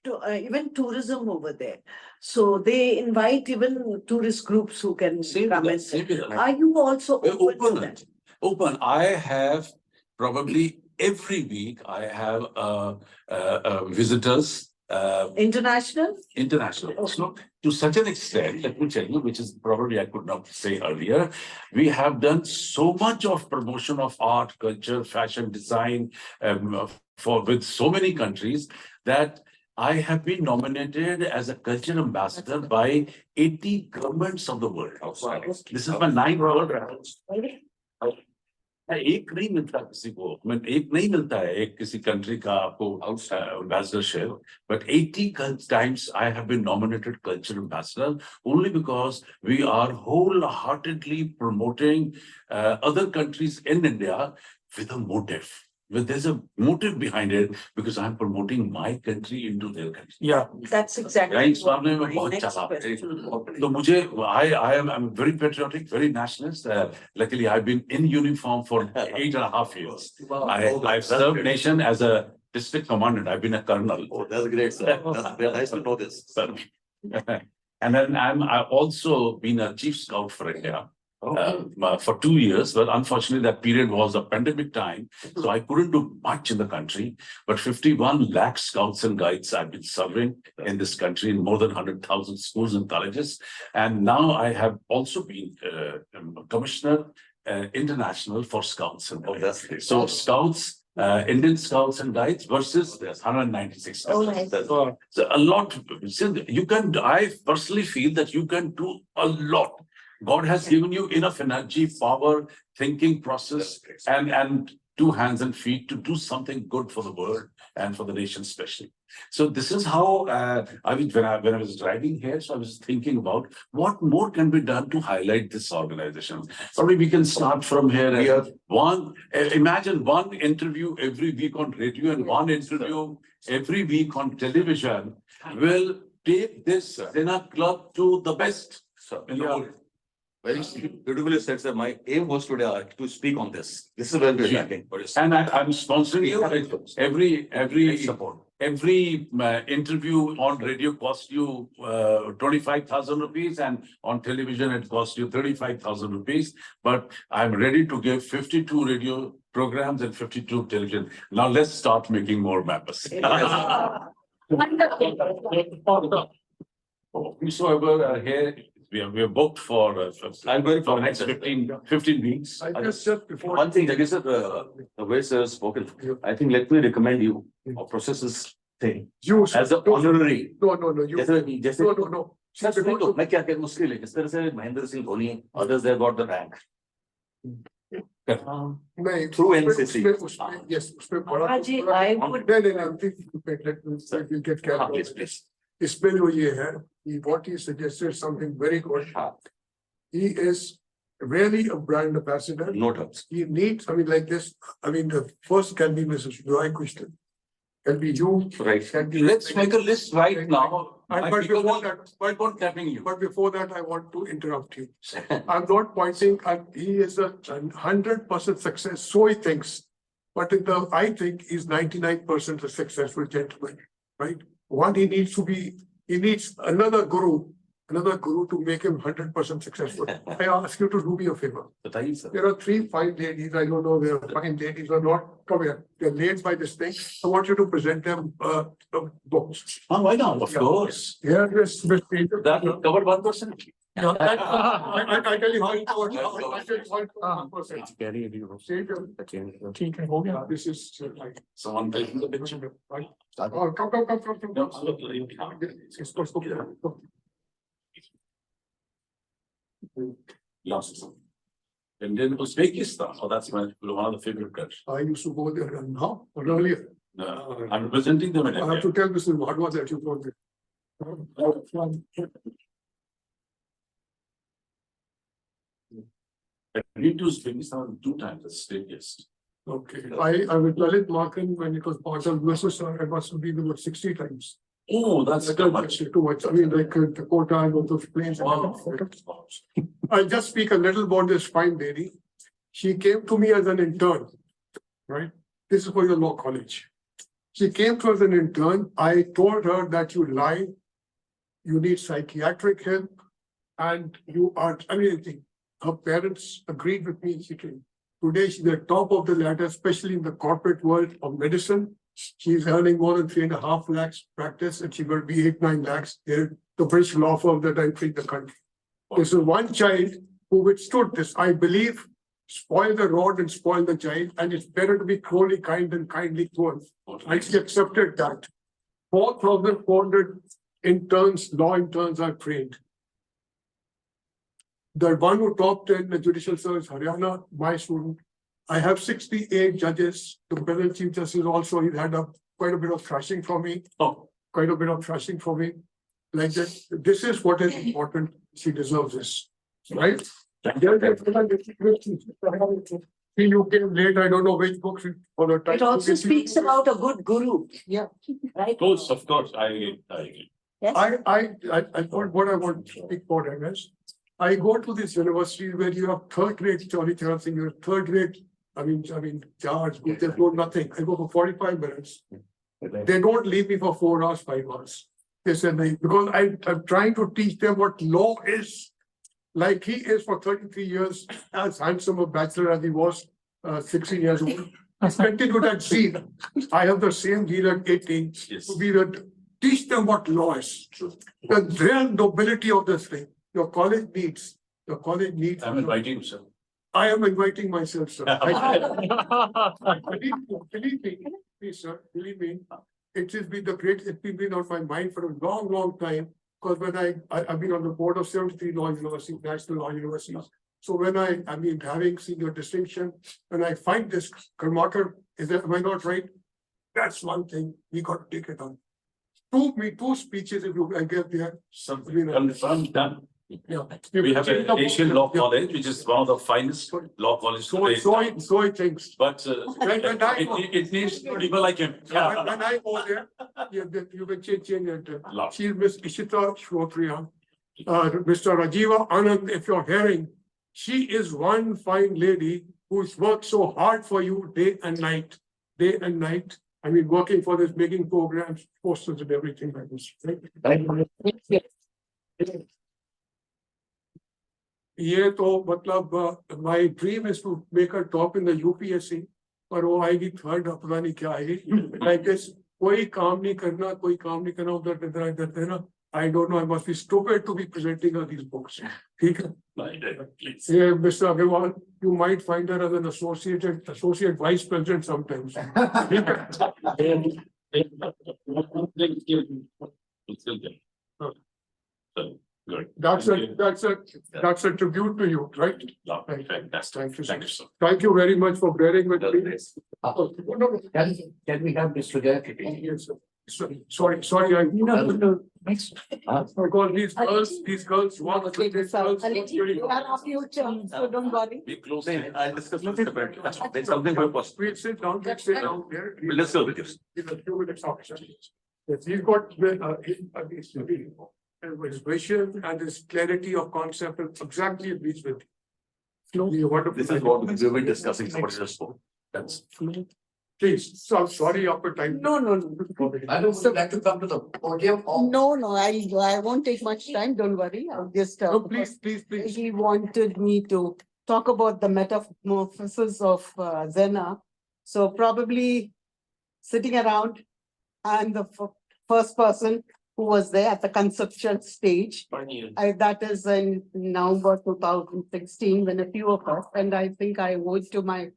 to even tourism over there. So they invite even tourist groups who can Same come with and us, same with us. are you also We're open to open. that? Open. I have probably every week I have visitors. International? International. Okay. So to such an extent, let me tell you, which is probably I could not say earlier, we have done so much of promotion of art, culture, fashion, design, with so many countries that I have been nominated as a culture ambassador by 80 governments of the world. This is my 9th world rounds. एक नहीं मिलता किसी को, एक नहीं मिलता है एक किसी कंट्री का आपको ambassadorship, but 80 times I have been nominated culture ambassador only because we are wholeheartedly promoting other countries in India with a motive. There's a motive behind it because I'm promoting my country into their country. Yeah. That's exactly. Right, so what I'm my बहुत next चला. question was. So मुझे, I'm very patriotic, very nationalist. Luckily, I've been in uniform for 8.5 years. I've served nation as a district commandant. I've been a colonel. Oh, that's great, sir. That's very nice to know this. And then I've also been a chief scout for India. For 2 years, but unfortunately that period was a pandemic time, so I couldn't do much in the country. But 51 lakh scouts and guides I've been serving in this country in more than 100,000 schools and colleges. And now I have also been commissioner international for scouts and guides. that's great. So scouts, Indian Scouts and Guides versus there's 196. Oh, nice. So a lot. You can. I personally feel that you can do a lot. God has given you enough energy, power, thinking process, and 2 hands and feet to do something good for the world and for the nation especially. So this is how when I was driving here, so I was thinking about what more can be done to highlight this organization. Probably we can start from here. Imagine one interview every week on radio and one interview every week on television will take this XENA club to the best in the world. Very beautifully said, sir. My aim was today to speak on this. This is where we're lacking. And I'm sponsoring you. Every Support. every interview on radio costs you 25,000 rupees, and on television it costs you 35,000 rupees. But I'm ready to give 52 radio programs and 52 television. Now let's start making more members. Whosoever are here, we are booked for I'm going for the next 15 weeks. I just before. One thing, Jagdish sir, the way sir has spoken, I think let me recommend you or processes thing You. as an honorary. No, you. जैसे No. Sir सुनिए तो मैं क्या कहूँ उसके लिए जिस तरह से Mahendra Singh Dhoni others they got the rank नहीं, Through उसमें- NCC. उसमें- Yes, उसमें बड़ा- Raji, बड़ा- I would- we'll get carried please away. please इसमें जो ये है, what he suggested something very good. He is really a brand ambassador. no doubts He needs, like this, the first can be Mrs. Joy Krishnan. Can be you. right Can be. Let's make a list right now. And My but people before will that, keep on tapping you. but before that, I want to interrupt you. I'm not pointing, he is a 100% success, so he thinks. But I think he's 99% a successful gentleman, right? One, he needs another guru to make him 100% successful. I ask you to do me a favor. बताइए sir. There are 3 fine ladies, I don't know, they are fine ladies or not, come here, they're late by this thing. I want you to present them, books. Oh, why not? Of Yeah. course. Here is That covered 1%. No, I tell you how it works. I tell you how it works 1%. ठीक है, हो गया. This is like. Someone taking the picture. Right? Oh, come. No, absolutely. इसको. Lost. And then Uzbekistan. Oh, that's one of the favorite countries. I used to go there and now, but earlier. I'm representing them in I have India. to tell Mr. Bhagwat that you go there. I've been to Uzbekistan 2 times as state guest. Okay, I with Lalit Markin, when it was part of USSR, I must have been about 60 times. Oh, that's too much. Too much. The quota and all those planes. Wow. I'll just speak a little about this fine lady. She came to me as an intern, right? This is for your law college. She came to us as an intern. I told her that you lie, you need psychiatric help, and you are, her parents agreed with me. Today, she's the top of the ladder, especially in the corporate world of medicine. She's earning more than 3.5 lakhs practice, and she will be 8-9 lakhs. They're the British law firm that I treat the country. This is one child who withstood this. I believe, spoil the rod and spoil the child, and it's better to be cruelly kind than kindly cruel. And she accepted that. 4,400 interns, law interns are trained. The one who topped in the judicial service, Haryana, my student. I have 68 judges. The present chief justice also, he had quite a bit of thrashing for me. Quite a bit of thrashing for me. Like that. This is what is important. She deserves this, right? You came late. I don't know which books for the time. It also speaks about a good guru. Yeah. Right? Of course, I agree. Yes. I thought what I want to speak for them is, I go to this university where you have third-rate Johnny Johnson, you're third-rate, charge, they do nothing. I go for 45 minutes. They don't leave me for 4 hours, 5 hours. They said, because I'm trying to teach them what law is. Like he is for 33 years, as handsome a bachelor as he was 16 years old. I continued that zeal. I have the same zeal at 18. Yes. We would teach them what law is. The real nobility of this thing. Your college needs. I'm inviting you, sir. I am inviting myself, sir. Believe me, please, sir, believe me. It has been it's been on my mind for a long, long time. Because when I've been on the board of 73 law universities, national law universities. So when having seen your distinction, when I find this, Karmakar, am I not right? That's one thing, we got to take it on. Two speeches if I get there. Something confirmed done. Yeah. We have an Asian Law College, which is one of the finest law colleges today. So he thinks. But it needs people like him. When I go there, you can change it. Love. She's Miss Ishita Shrotriya. Mr. Rajiva Anand, if you're hearing, she is one fine lady who's worked so hard for you day and night. I mean, working for this, making programs, posters and everything like this. ये तो मतलब my dream is to make her top in the UPSC, पर वो आएगी third, पता नहीं क्या आएगी. Like this, कोई काम नहीं करना, उधर इधर देना. I don't know, I must be stupid to be presenting her these books. ठीक है? Yeah, Mr. Agarwal, you might find her as an associate vice president sometimes. Good. That's a tribute to you, right? Fantastic. Thank you, sir. Thank you, sir. Thank you very much for bearing with me. Can we have Mr. Jay? Yes, sir. Sorry, I. Next. Because these girls want to. So don't worry. We close it. I'll discuss with Mr. Brett. There's something very possible. We'll sit down there. We'll discuss with you. In a few minutes, officer. Yes, he's got his vision and his clarity of concept and exactly agrees with you. This is what we were discussing, somebody just spoke. That's. Please, so sorry after time. No. I would like to come to the podium. No, I won't take much time, don't worry, I'll just. No, please. He wanted me to talk about the metamorphosis of XENA. So probably sitting around, I'm the first person who was there at the conceptual stage. That is in November 2016, when a few of us, and I think I owed to my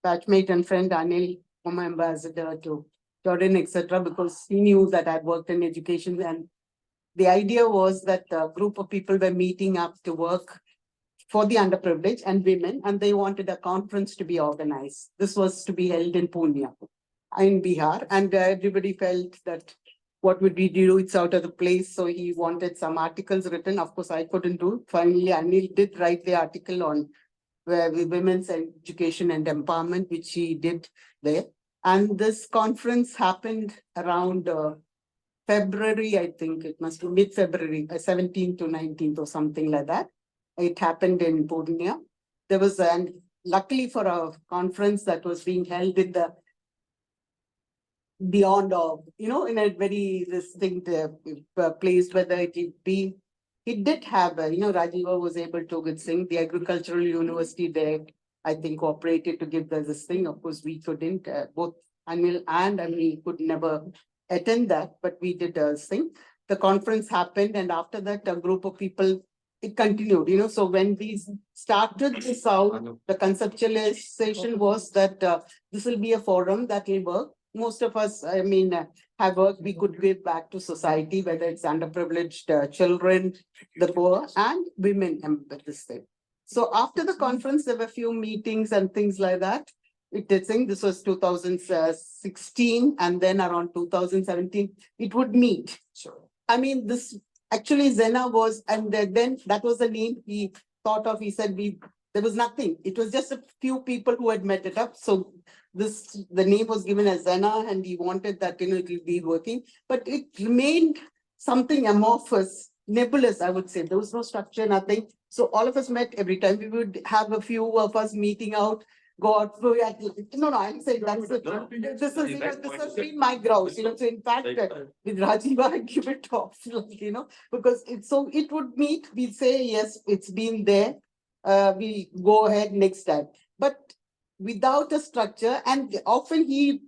batchmate and friend Anil, former ambassador to Jordan, etc., because he knew that I'd worked in education. And the idea was that a group of people were meeting up to work for the underprivileged and women, and they wanted a conference to be organized. This was to be held in Pune, in Bihar, and everybody felt that what would we do? It's out of the place. So he wanted some articles written. Of course, I couldn't do. Finally, Anil did write the article on women's education and empowerment, which he did there. And this conference happened around February, I think it must be mid-February, 17th to 19th or something like that. It happened in Pune. There was, and luckily for a conference that was being held in the beyond of, in a very distinct place, whether it be, it did have, Rajiva was able to good thing. The agricultural university there, I think, cooperated to give this thing. Of course, we couldn't, both Anil and Anil could never attend that, but we did a thing. The conference happened, and after that, a group of people, it continued, so when we started this out, the conceptualization was that this will be a forum that will work. Most of us, have work we could give back to society, whether it's underprivileged children, the poor, and women this thing. So after the conference, there were a few meetings and things like that. It did think this was 2016, and then around 2017, it would meet. Sure. This actually XENA was, and then that was the name he thought of. He said there was nothing. It was just a few people who had met it up. So the name was given as XENA, and he wanted that, it will be working, but it remained something amorphous, nebulous, I would say. There was no structure, nothing. So all of us met every time. We would have a few of us meeting out, go out. No, I'm saying that's this has been my grouse, so in fact, with Rajiva, I give it off, because it would meet, we'd say, yes, it's been there. We go ahead next time. But without a structure, and often he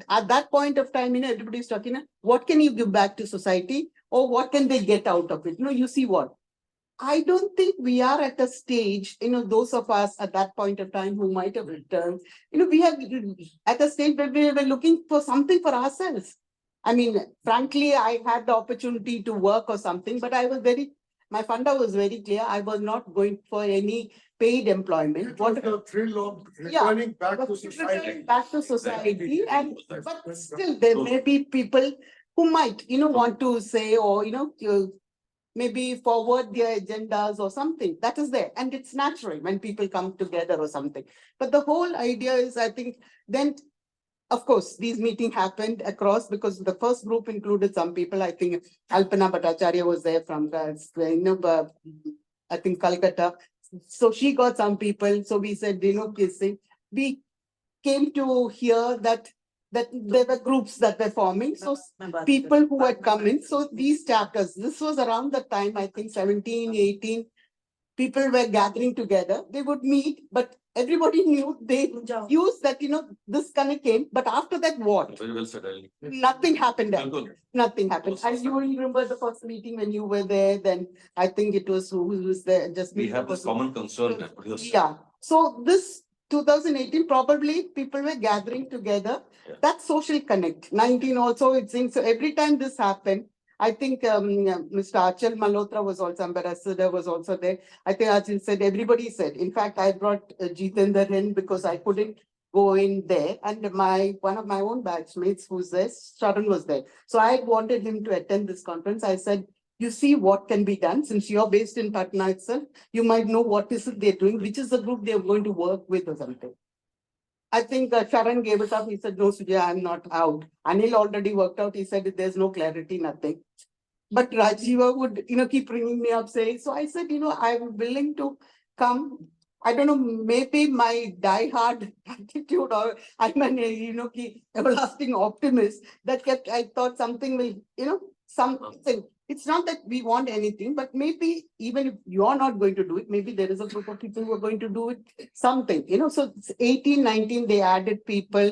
at that point of time, everybody's talking, what can you give back to society, or what can they get out of it? You see what? I don't think we are at a stage, those of us at that point of time who might have returned, we have at a stage where we were looking for something for ourselves. Frankly, I had the opportunity to work or something, but my funda was very clear. I was not going for any paid employment. What the thrill of returning back to society. Returning back to society, but still there may be people who might, want to say, or, maybe forward their agendas or something. That is there. And it's natural when people come together or something. But the whole idea is, I think, then of course, these meetings happened across because the first group included some people. I think Alpana Bhattacharya was there from I think Calcutta. So she got some people. So we said, kissing. We came to hear that there were groups that were forming. So people who had come in. So these chapters, this was around the time, I think 17, 18, people were gathering together. They would meet, but everybody knew they used that, this kind of came. But after that, what? Very well said, Ali. Nothing happened. Bilkul. Nothing happened. And you remember the first meeting when you were there, then I think it was who was there, just We have this common concern. yeah. So this 2018, probably people were gathering together. Yeah. That's social connect. 19 also, it seems. So every time this happened, I think Mr. Achal Malhotra was also, ambassador was also there. I think Achal said, everybody said. In fact, I brought Jitendra in because I couldn't go in there. And one of my own batchmates who's there, Sharan was there. So I wanted him to attend this conference. I said, you see what can be done. Since you're based in Patna itself, you might know what is it they're doing, which is the group they're going to work with or something. I think Sharan gave it up. He said, no, Sujay, I'm not out. Anil already worked out. He said, there's no clarity, nothing. But Rajiva would, keep bringing me up, saying, so I said, I'm willing to come. I don't know, maybe my die-hard attitude or I'm an, everlasting optimist that kept, I thought something will, something. It's not that we want anything, but maybe even if you're not going to do it, maybe there is a group of people who are going to do it, something, so 18, 19, they added people,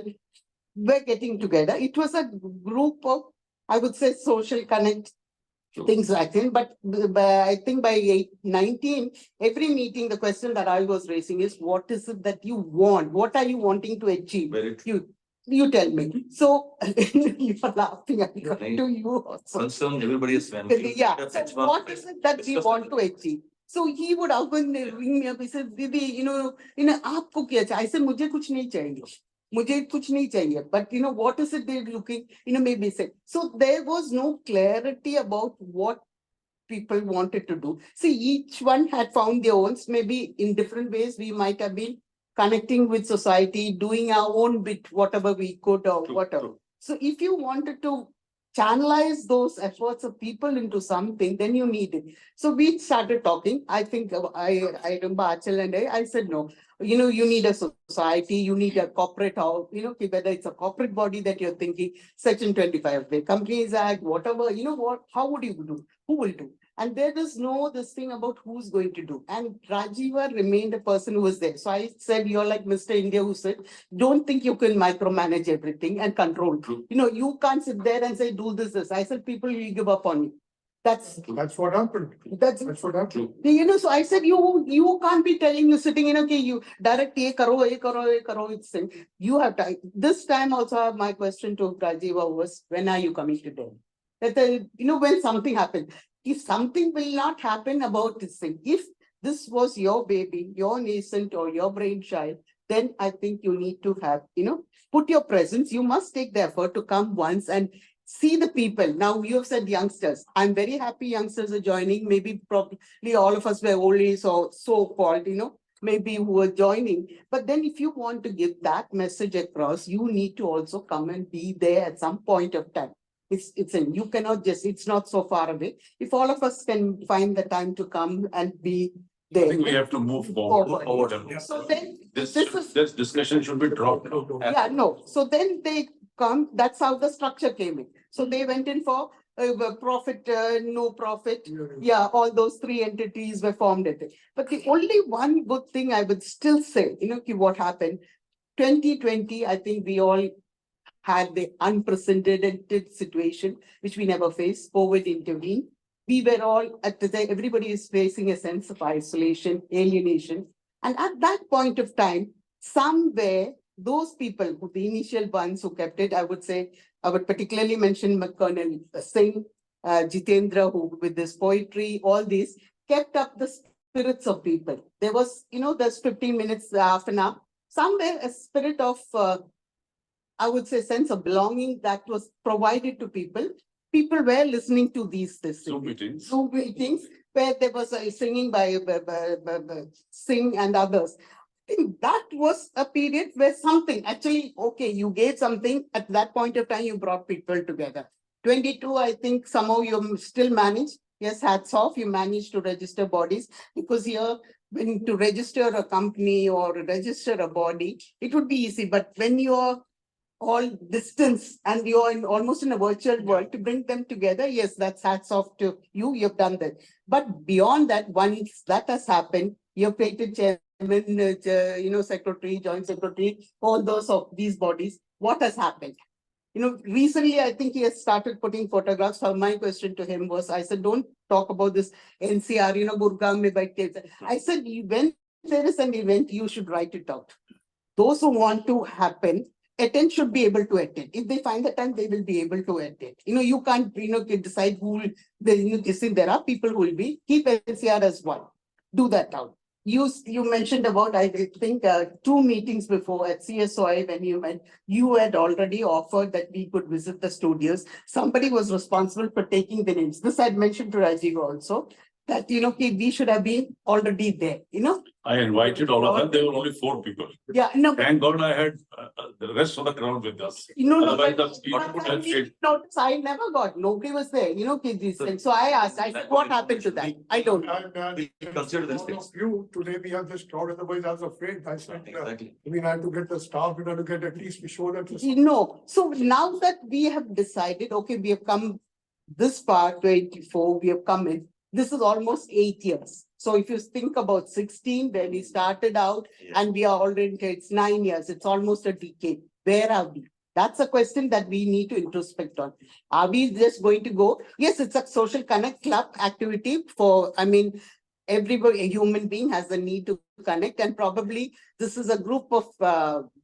we're getting together. It was a group of, I would say, social connect, things like that. But I think by 19, every meeting, the question that I was raising is, what is it that you want? What are you wanting to achieve? You tell me. So you are laughing at to you also. Concern everybody is family. Yeah. So what is it that we want to achieve? So he would often ring me up. He said, Didi, aapko kya chahiye? I said, mujhe kuch nahi chahiye. Mujhe kuch nahi chahiye. But what is it they're looking? Maybe say. So there was no clarity about what people wanted to do. See, each one had found their own. Maybe in different ways we might have been connecting with society, doing our own bit, whatever we could or whatever. So if you wanted to channelize those efforts of people into something, then you need it. So we started talking. I think I remember Achal and I said, no, you need a society, you need a corporate, whether it's a corporate body that you're thinking, Section 25 of the Companies Act, whatever, how would you do? Who will do? And there is no this thing about who's going to do. And Rajiva remained a person who was there. So I said, you're like Mr. India who said, don't think you can micromanage everything and control. You can't sit there and say, do this. I said, people will give up on you. That's what happened. That's what happened. So I said, you can't be telling you sitting in, okay, you direct ye karo, it's thing. You have time. This time also my question to Rajiva was, when are you coming to Delhi? That when something happens. If something will not happen about this thing, if this was your baby, your nascent or your brainchild, then I think you need to have, put your presence. You must take the effort to come once and see the people. Now you have said youngsters. I'm very happy youngsters are joining. Maybe probably all of us were only so-called, maybe who are joining. But then if you want to give that message across, you need to also come and be there at some point of time. You cannot just, it's not so far away. If all of us can find the time to come and be there. I think we have to move forward. So then This discussion should be dropped. Yeah, no. So then they come, that's how the structure came in. So they went in for profit, no profit. Yeah, all those three entities were formed at it. But the only one good thing I would still say, what happened, 2020, I think we all had the unprecedented situation, which we never faced. COVID intervened. We were all at the time, everybody is facing a sense of isolation, alienation. And at that point of time, somewhere, those people, the initial ones who kept it, I would particularly mention Colonel Singh, Jitendra, who with this poetry, all these, kept up the spirits of people. There was, there's 15 minutes, half an hour, somewhere a spirit of, I would say, sense of belonging that was provided to people. People were listening to these Zoom meetings where there was a singing by Singh and others. think that was a period where something, actually, okay, you gave something, at that point of time, you brought people together. 22, I think somehow you still managed, yes, hats off, you managed to register bodies, because here, when to register a company or register a body, it would be easy, but when you're all distance and you're almost in a virtual world, to bring them together, yes, that's hats off to you, you've done that. But beyond that, once that has happened, you've created chairman, secretary, joint secretary, all those of these bodies, what has happened? Recently, I think he has started putting photographs. So my question to him was, I said, don't talk about this NCR, Gurgaon mein baith ke. I said, when there is an event, you should write it out. Those who want to attend should be able to attend. If they find the time, they will be able to attend. You can't, decide who will, there are people who will be, keep NCR as one. Do that out. You mentioned about, I think, 2 meetings before at CSOI when you went, you had already offered that we could visit the studios. Somebody was responsible for taking the names. This I'd mentioned to Rajiv also, that, we should have been already there, I invited all of them. There were only 4 people. Yeah, no. Thank God I had the rest of the crowd with us. Otherwise, Notice I never got, nobody was there, and so I asked, I said, what happened to that? I don't know. Consider this. You, today we have this crowd, otherwise I was afraid, I said, Exactly. I had to get the staff, to get at least, we show that. So now that we have decided, okay, we have come this far, 24, we have come in, this is almost 8 years. So if you think about 16, where we started out, and we are already, it's 9 years, it's almost a decade. Where are we? That's a question that we need to introspect on. Are we just going to go? Yes, it's a social connect club activity for, everybody, a human being has the need to connect, and probably this is a group of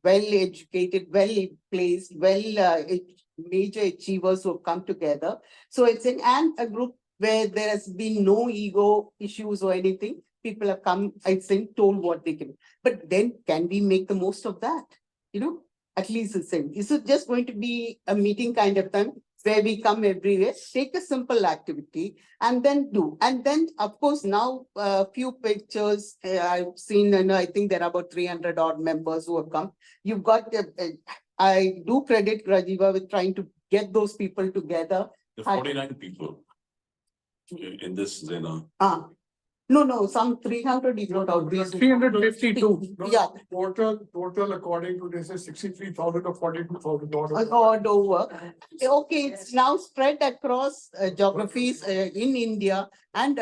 well-educated, well-placed, major achievers who have come together. So it's a group where there has been no ego issues or anything. People have come, I think, told what they can. But then can we make the most of that? At least it's saying, is it just going to be a meeting kind of time where we come everywhere, take a simple activity and then do. And then, of course, now a few pictures I've seen, and I think there are about 300 odd members who have come. You've got, I do credit Rajiva with trying to get those people together. The 49 people in this XENA. No, some 300 is not out. 352. Yeah. Total according to this is 63,000 or 42,000 dollars. All over. Okay, it's now spread across geographies in India and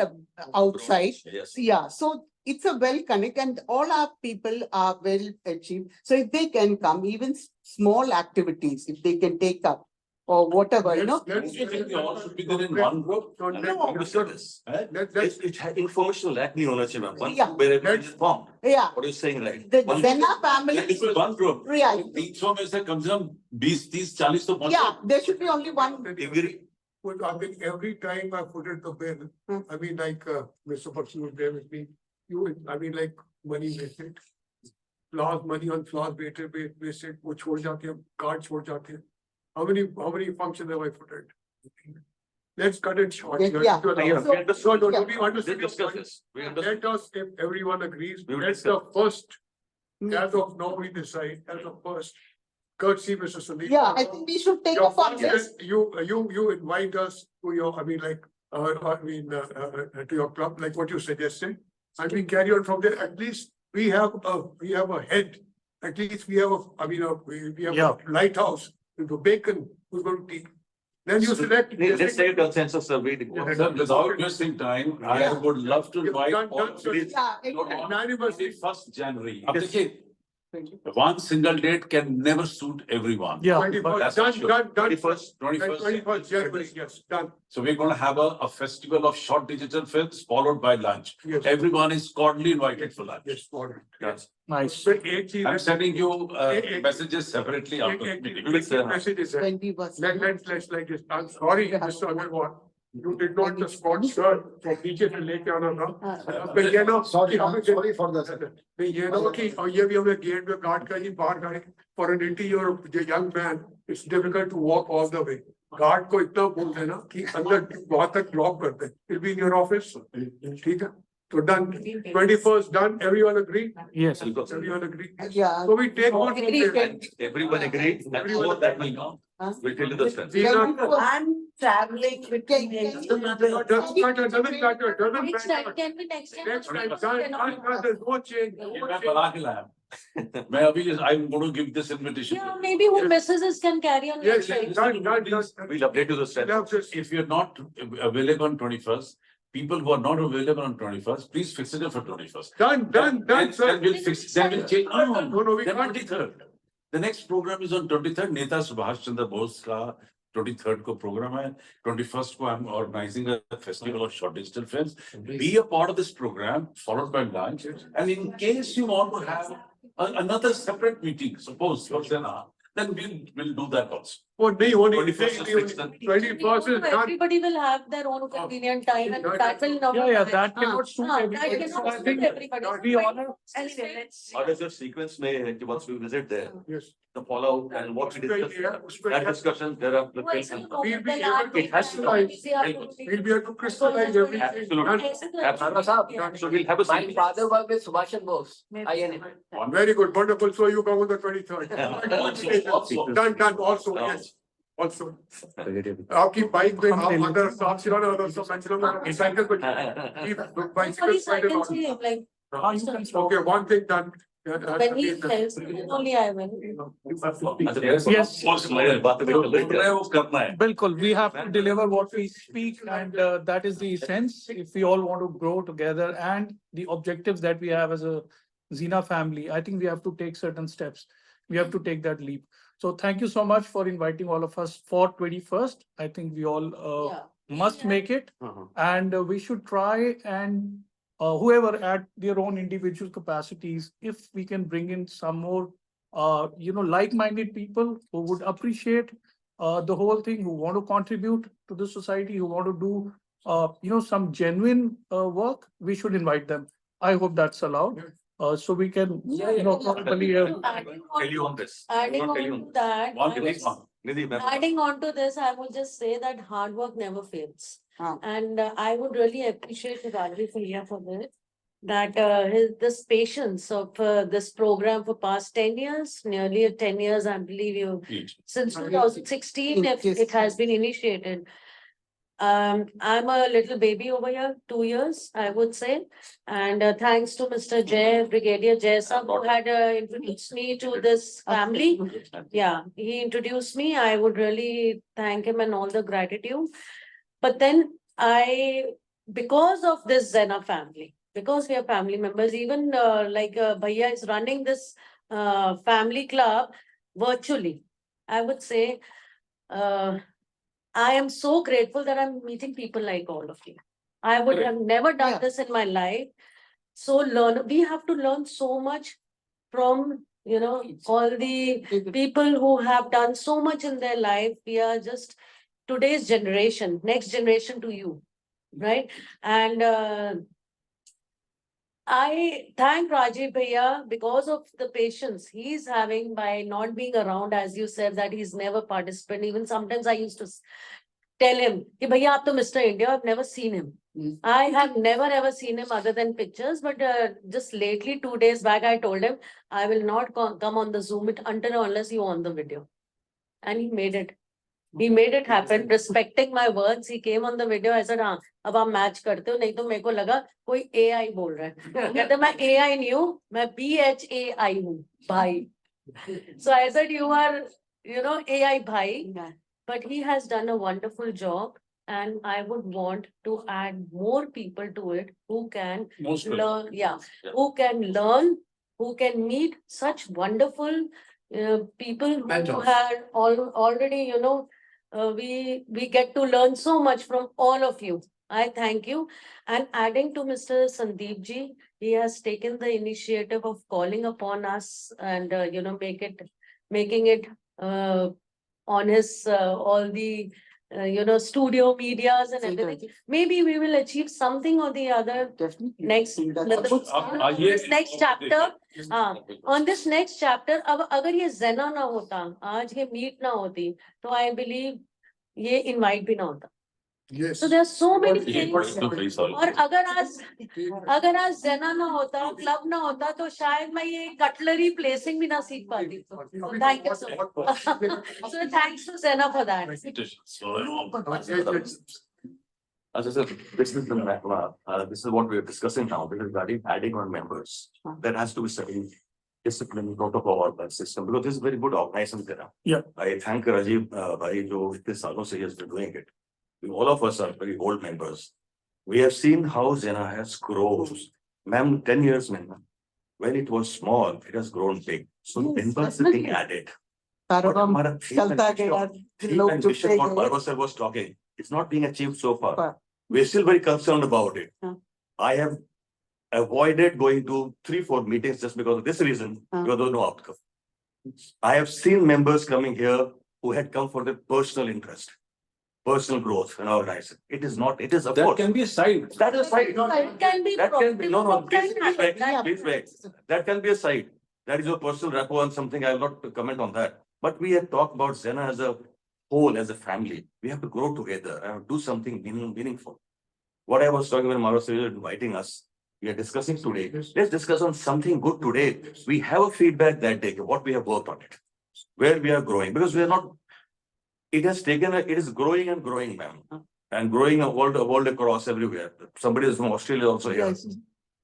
outside. Yes. Yeah, so it's a well connect, and all our people are well achieved. So if they can come, even small activities, if they can take up, or whatever, They all should be there in one group. Understood this. It's informational lack nahi hona chahiye, ma'am. Yeah. Where everyone is formed. Yeah. What are you saying, right? The One- XENA family. It will be one group. Right. 300 में से कम से कम 20, 30, 40 तो Yeah, there should be only one. Agree. Every time I put it the bill, Mr. Paksi was there with me, money wasted. Money on floor wasted, वो छोड़ जाते हैं, card छोड़ जाते हैं. How many functions have I put it? Let's cut it short. Yeah. So, we understand. Discuss this. We understand. Let us, if everyone agrees, We will let's the first, as of now, we decide, as of first, courtesy, Mr. Sunil. Yeah, I think we should take a fund. You invite us to your, to your club, like what you suggested. And we carry on from there. At least we have a head. At least we have we have a lighthouse with a bacon who's going to take. Then you select. Let's take a consensus survey. Sir, without wasting time, I would love to invite all. Yeah, First January. अब देखिए, one single date can never suit everyone. Yeah. 21st, done. 21st. January, yes, done. So we're going to have a festival of short digital films followed by lunch. Yes. Everyone is cordially invited for lunch. Yes, for it. Yes. Nice. So, eight I'm sending you messages separately after the meeting. messages. 20%. Let's like this. I'm sorry, Mr. Agarwal. You did not just sponsor from नीचे से लेके आना था. अब ये ना Sorry for that. ये ना कि ये भी हमें गेट में गार्ड का ही बाहर गाड़ी. For an 80-year young man, it's difficult to walk all the way. Guard को इतना बोल देना कि अंदर वहां तक ड्रॉप कर दे. It'll be in your office. ठीक है. So done, 21st done, everyone agree? Yes. Everyone agree? Yeah. So we take one. Everyone agreed, and so that will count. We'll tell you the strength. I'm traveling between. Doesn't matter, doesn't matter, doesn't matter. Next time, can we next time? Next time, done, there's no change. I'm going to give this invitation. Yeah, maybe who misses us can carry on Yes, next time. done. We'll update you the strength. If you're not available on 21st, people who are not available on 21st, please fix it for 21st. Done, sir. Then we'll fix, then we'll change. No, we Then can't. 23rd. The next program is on 23rd. Neta Subhash Chandra Bose ka 23rd ko program hai. 21st ko I'm organizing a festival of short digital films. Be a part of this program, followed by lunch. And in case you want to have another separate meeting, suppose for XENA, then we'll do that also. Oh, nahi honi. 21st is fixed. 21st is done. Everybody will have their own convenient time and that will not. Yeah, that cannot suit That everybody. So cannot I suit think everybody. we honor. Anyway, let's. How does the sequence may, once we visit there, Yes. the fallout and what we discuss, that discussion, there are. Who else will know? We'll be Then able I to think has to that come. easy have to be- We'll be able to crystallize everything. Absolutely. Absolutely. So we'll have a. My father worked with Subhash Bose, INA. Very good, wonderful. So you come on the 23rd. Done, also, yes. Also. आपकी bike में आप अगर साफ सिलाना अगर सब maximum cycle पे keep the bicycle Only side cycle on. see him, like, You can stop. Okay, one thing done. when he tells me, only I will. Yes. वो करना है. Bilkul, we have to deliver what we speak, and that is the essence. If we all want to grow together and the objectives that we have as a XENA family, I think we have to take certain steps. We have to take that leap. So thank you so much for inviting all of us for 21st. I think we all Yeah. must make it, and we should try and whoever at their own individual capacities, if we can bring in some more, like-minded people who would appreciate the whole thing, who want to contribute to the society, who want to do, some genuine work, we should invite them. I hope that's allowed. So we can, probably. Tell you on this. Adding Not tell you on to that, One I next would- one. Nidhi, ma'am. adding on to this, I would just say that hard work never fails. And I would really appreciate Rajiv Bhaiya for this. That this patience of this program for past 10 years, nearly 10 years, I believe you, since 2016, if it has been initiated. I'm a little baby over here, 2 years, I would say. And thanks to Mr. Jay, Brigadier Jay Sir, who had introduced me to this family. Yeah, he introduced me. I would really thank him and all the gratitude. But then because of this XENA family, because we are family members, even Bhaiya is running this family club virtually. I would say, I am so grateful that I'm meeting people like all of you. I would have never done this in my life. So we have to learn so much from, all the people who have done so much in their life. We are just today's generation, next generation to you, right? And I thank Rajiv Bhaiya because of the patience he's having by not being around, as you said, that he's never participated. Even sometimes I used to tell him, "Ki Bhaiya, aap to Mr. India, I've never seen him." I have never ever seen him other than pictures, but just lately, 2 days back, I told him, I will not come on the Zoom until unless you on the video. And he made it. He made it happen, respecting my words. He came on the video. I said, हाँ, अब आप match करते हो, नहीं तो मेरे को लगा कोई AI बोल रहा है. कहते मैं AI नहीं हूँ, मैं BHAI हूँ, भाई. So I said, you are, AI bhai, but he has done a wonderful job. And I would want to add more people to it who can learn, who can learn, who can meet such wonderful people who had already, we get to learn so much from all of you. I thank you. And adding to Mr. Sandeep ji, he has taken the initiative of calling upon us and, making it on his, all the, studio medias and everything. Maybe we will achieve something or the other. Definitely. Next, this next chapter. On this next chapter, अब अगर ये XENA ना होता, आज ये meet ना होती, तो I believe ये invite भी ना होता. Yes. So there are so many But- things. और अगर आज जेना ना होता, क्लब ना होता, तो शायद मैं ये कटलरी प्लेसिंग भी ना सीख पाती. So thank you so much. So thanks to Zena for that. As I said, this is this is what we are discussing now, regarding adding on members. There has to be certain discipline, protocol, and system, because this is very good organization there. Yeah. I thank Rajiv, bhai, jo this he has been doing it. All of us are very old members. We have seen how Zena has grown. Ma'am, 10 years, ma'am. When it was small, it has grown big. So Yes, members are being added. But Karobaar हमारा theme and चलता mission- गया, theme लोग and जुड़ते mission what गए. Bhargav sir was talking, it's not being achieved so far. But- We're still very concerned about it. Huh. I have avoided going to 3-4 meetings just because of this reason, because there was no outcome. I have seen members coming here who had come for their personal interest, personal growth in our organization. It is not, it is of That course. can be a side. That is right. It can be. That can be, no, please profit. wait, please wait. That can be a side. That is your personal rapport and something, I will not comment on that. But we have talked about Zena as a whole, as a family. We have to grow together and do something meaningful. What I was talking when Maros was inviting us, we are discussing today. Let's discuss on something good today. We have a feedback that day, what we have worked on it, where we are growing, because we are not, it has taken, it is growing and growing, ma'am. And growing a world across everywhere. Somebody is from Australia also here. Yes.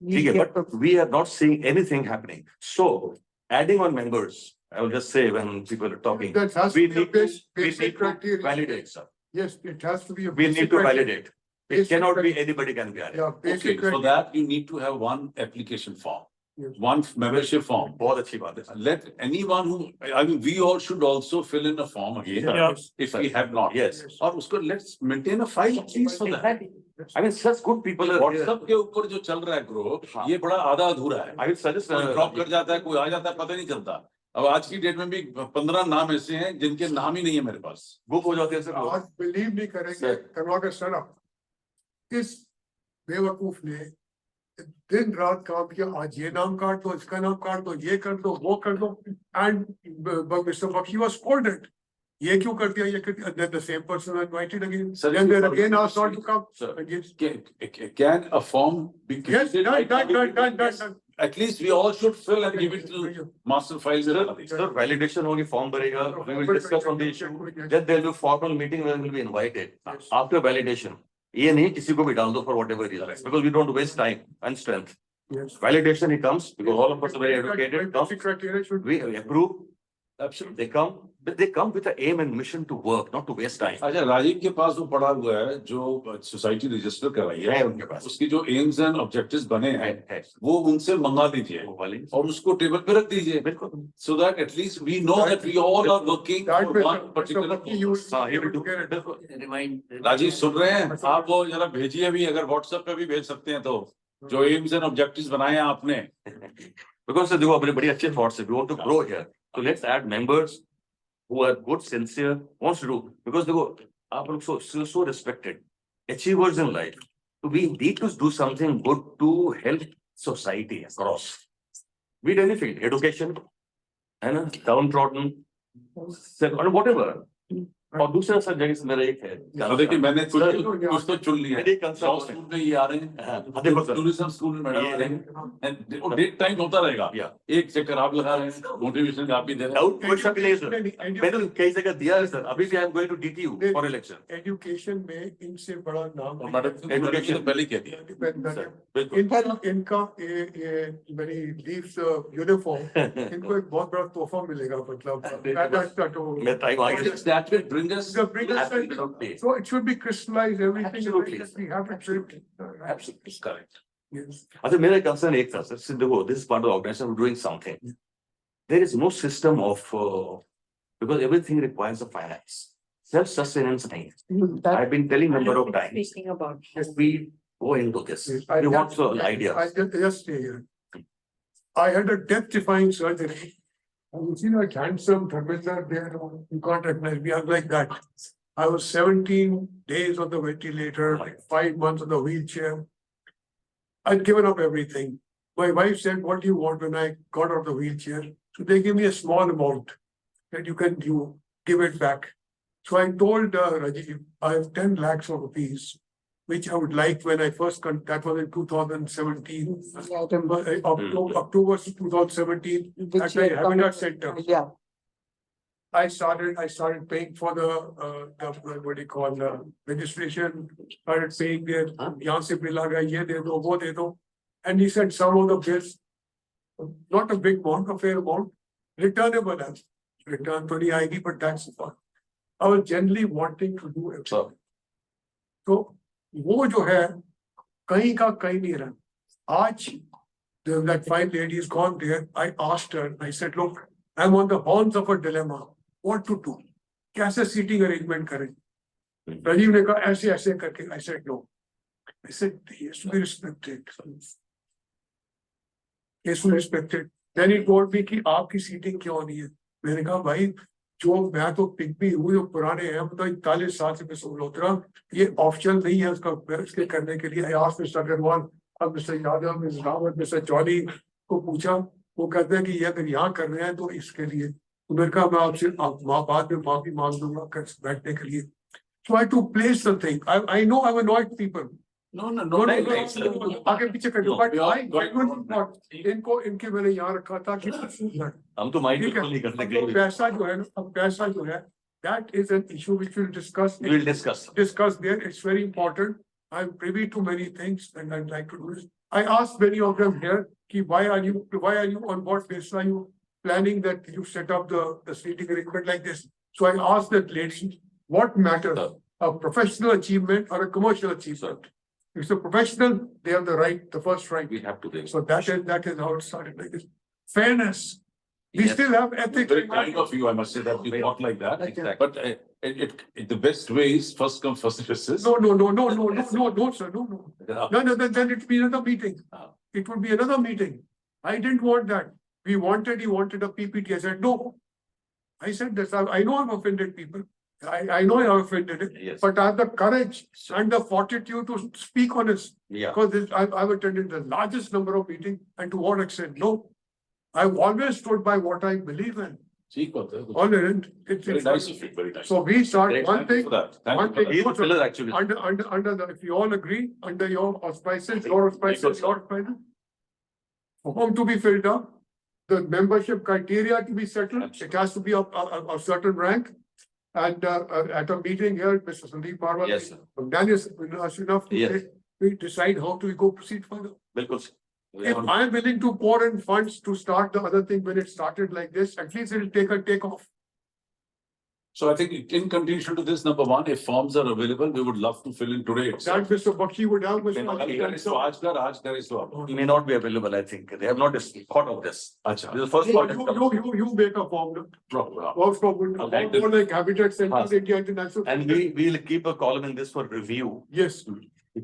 Okay, but we are not seeing anything happening. So adding on members, I will just say when people are talking, That has we to be a need to, basic we need to criteria. validate, sir. Yes, it has to be a. We basic need to criteria. validate. It Basic cannot be criteria. anybody can be added. Yeah, Okay, basic for criteria. that you need to have one application form, Yes. one membership form. बहुत अच्छी बात है. Let anyone who, I mean, we all should also fill in a form again, Yeah. if we have not. Yes. और उसको let's maintain a file please for that. I mean, such good people are here. WhatsApp के ऊपर जो चल रहा है group, हाँ. ये बड़ा आधा अधूरा है. I will suggest. कोई ड्रॉप कर जाता है, कोई आ जाता है, पता नहीं चलता. अब आज की डेट में भी 15 नाम ऐसे हैं जिनके नाम ही नहीं है मेरे पास. बुक हो जाते हैं सर. आज बिलीव नहीं करेंगे Sir. करवा सर इस बेवकूफ ने दिन रात काम किया. आज ये नाम काट दो, इसका नाम काट दो, ये कर दो, वो कर दो. And mister Bakshi was scolded. ये क्यों कर दिया, ये कर दिया. Then the same person invited again. Sir, Then if you they're again forget asked not to come. Sir. Again. Can a form be Yes, created? done. At least we all should fill and give it to master files. Sir, validation होगी, form भरेगा. We will discuss on the issue. Then there will be formal meeting where we will be invited. Yes. After validation. ये नहीं किसी को भी डाल दो for whatever reason, because we don't waste time and strength. Yes. Validation he comes because all of us are very educated. Basic criteria should We approve. Absolutely. They come, but they come with an aim and mission to work, not to waste time. अच्छा, राजीव के पास वो पड़ा हुआ है जो society register करवाई है है, उनके पास. उसकी जो एम्स एंड ऑब्जेक्टिव्स बने हैं है. वो उनसे मंगा दीजिए वो वाली. और उसको टेबल पे रख दीजिए, बिल्कुल. so that at least we know that we all are working that for way, one particular you purpose. हाँ, he will do. get it. Remind. Rajiv सुन रहे हैं आप? वो जरा भेजिए अभी, अगर व्हाट्सएप पे भी भेज सकते हैं तो, जो एम्स एंड ऑब्जेक्टिव्स बनाए हैं आपने. Because देखो अपने बड़ी अच्छे thoughts है. We want to grow here. So let's add members who are good, sincere, wants to do. Because देखो आप लोग so respected, achievers in life. So we need to do something good to help society across. Be it any field, education, है ना, downtrodden, or whatever. और दूसरा सब जगह से मेरा एक है. तो देखिए मैंने कुछ तो चुन लिया. मेरी concern लॉ स्कूल में ये आ रहे हैं, देखो सर. टूरिज्म स्कूल में मैडम आ रहे हैं, और डेट टाइम होता रहेगा. एक चक्कर आप लगा रहे हैं, मोटिवेशन आप भी दे रहे हैं. Doubt question नहीं सर. मैंने कई जगह दिया है सर. अभी भी I am going to DTU for election. Education में इनसे बड़ा नाम और मैडम एजुकेशन तो पहले ही कह दिया. बिल्कुल. इनका मेरी लीव्स यूनिफॉर्म इनको एक बहुत बड़ा तोहफा मिलेगा. मतलब मैं टाइम आ गया. That will bring us. Absolutely. so it should be crystallized everything. Absolutely. We have to treat. Absolutely correct. Yes. अच्छा मेरा कंसर्न एक था सर. देखो this is part of the organization doing something. There is no system of because everything requires a finance. Self-sustenance नहीं. I've been telling number of times. Speaking about. Just we go into this. Yes, We want some ideas. I just stay here. I had a death-defying surgery. You see that handsome Dharmendra there, you can't recognize me. I was like that. I was 17 days on the ventilator, like 5 months on the wheelchair. I'd given up everything. My wife said, "What do you want?" When I got out of the wheelchair, so they gave me a small amount that you give it back. So I told Rajiv, I have 10 lakhs of rupees, which I would like when I first, that was in 2017, October 2017, at the Habitat Center. Yeah. I started paying for the what do you call, registration, started paying there, yahan se bill aa gaya, ye de do, wo de do. And he said some of the bills, not a big amount, a fair amount, returnable as return to the ID, but that's fine. I was generally wanting to do it. So वो जो है कहीं का कहीं नहीं रहा. आज that fine lady is gone there. I asked her, I said, look, I'm on the horns of a dilemma. What to do? कैसे seating arrangement करें? राजीव ने कहा ऐसे ऐसे करके. I said no. I said he has to be respected. He has to be respected. Then he told me कि आपकी seating क्यों नहीं है? मैंने कहा भाई जो मैं तो पिक भी हूँ, जो पुराने हैं, मतलब 41 साल से मैं सोलहोत्रा, ये ऑप्शन नहीं है उसका इसके करने के लिए. I asked Mr. अग्रवाल, अब Mr. Yadav, Mr. Rawat, Mr. Chaudhary को पूछा, वो कहते हैं कि ये अगर यहाँ कर रहे हैं तो इसके लिए. तो मैंने कहा मैं आपसे बाद में माफी मांग दूंगा बैठने के लिए. So I had to place the thing. I know I've annoyed people. No. आगे पीछे कर दो. But I genuinely thought इनके मैंने यहाँ रखा था कि हम तो माइंड बिल्कुल नहीं करते. पैसा जो है, अब पैसा जो है, that is an issue which we'll discuss. We will discuss. Discuss there. It's very important. I'm privy to many things and I'd like to do this. I asked many of them here, ki why are you on what basis are you planning that you set up the seating arrangement like this? So I asked that lady, what matters, a professional achievement or a commercial achievement? If it's a professional, they have the right, the first right. We have to do. So that is how it started like this. Fairness. We Yes. still have ethics. Very kind of you, I must say that you talk like that. Exactly. But the best way is first come, first served. No, sir, no. No, then it would be another meeting. It would be another meeting. I didn't want that. He wanted a PPT. I said, no. I said this, I know I've offended people. I know I've offended it, Yes. but I have the courage and the fortitude to speak on this. Yeah. Because I've attended the largest number of meetings, and to what extent? No. I've always stood by what I believe in. Always. Very nice of you, very nice. So we start Great. one Thank you thing. for that. Thank One you for thing. that. He's a pillar actually. Under the, if you all agree, under your auspices, your form to be filled up, the membership criteria to be settled, it has to be of a certain rank. And at a meeting here, Mr. Sandeep Parwal, Yes, sir. from Daniel, us enough to Yes. say, we decide how to go proceed further. बिल्कुल. If I am willing to pour in funds to start the other thing when it started like this, at least it'll take off. So I think in continuation to this, number one, if forms are available, we would love to fill in today That itself. Mr. Bakshi would have. Mr. आज there is no. He may not be available, I think. They have not thought of this. Acha. This is the first part. You make a form. Okay. Like Habitat Center, India International. And we will keep a column in this for review. Yes.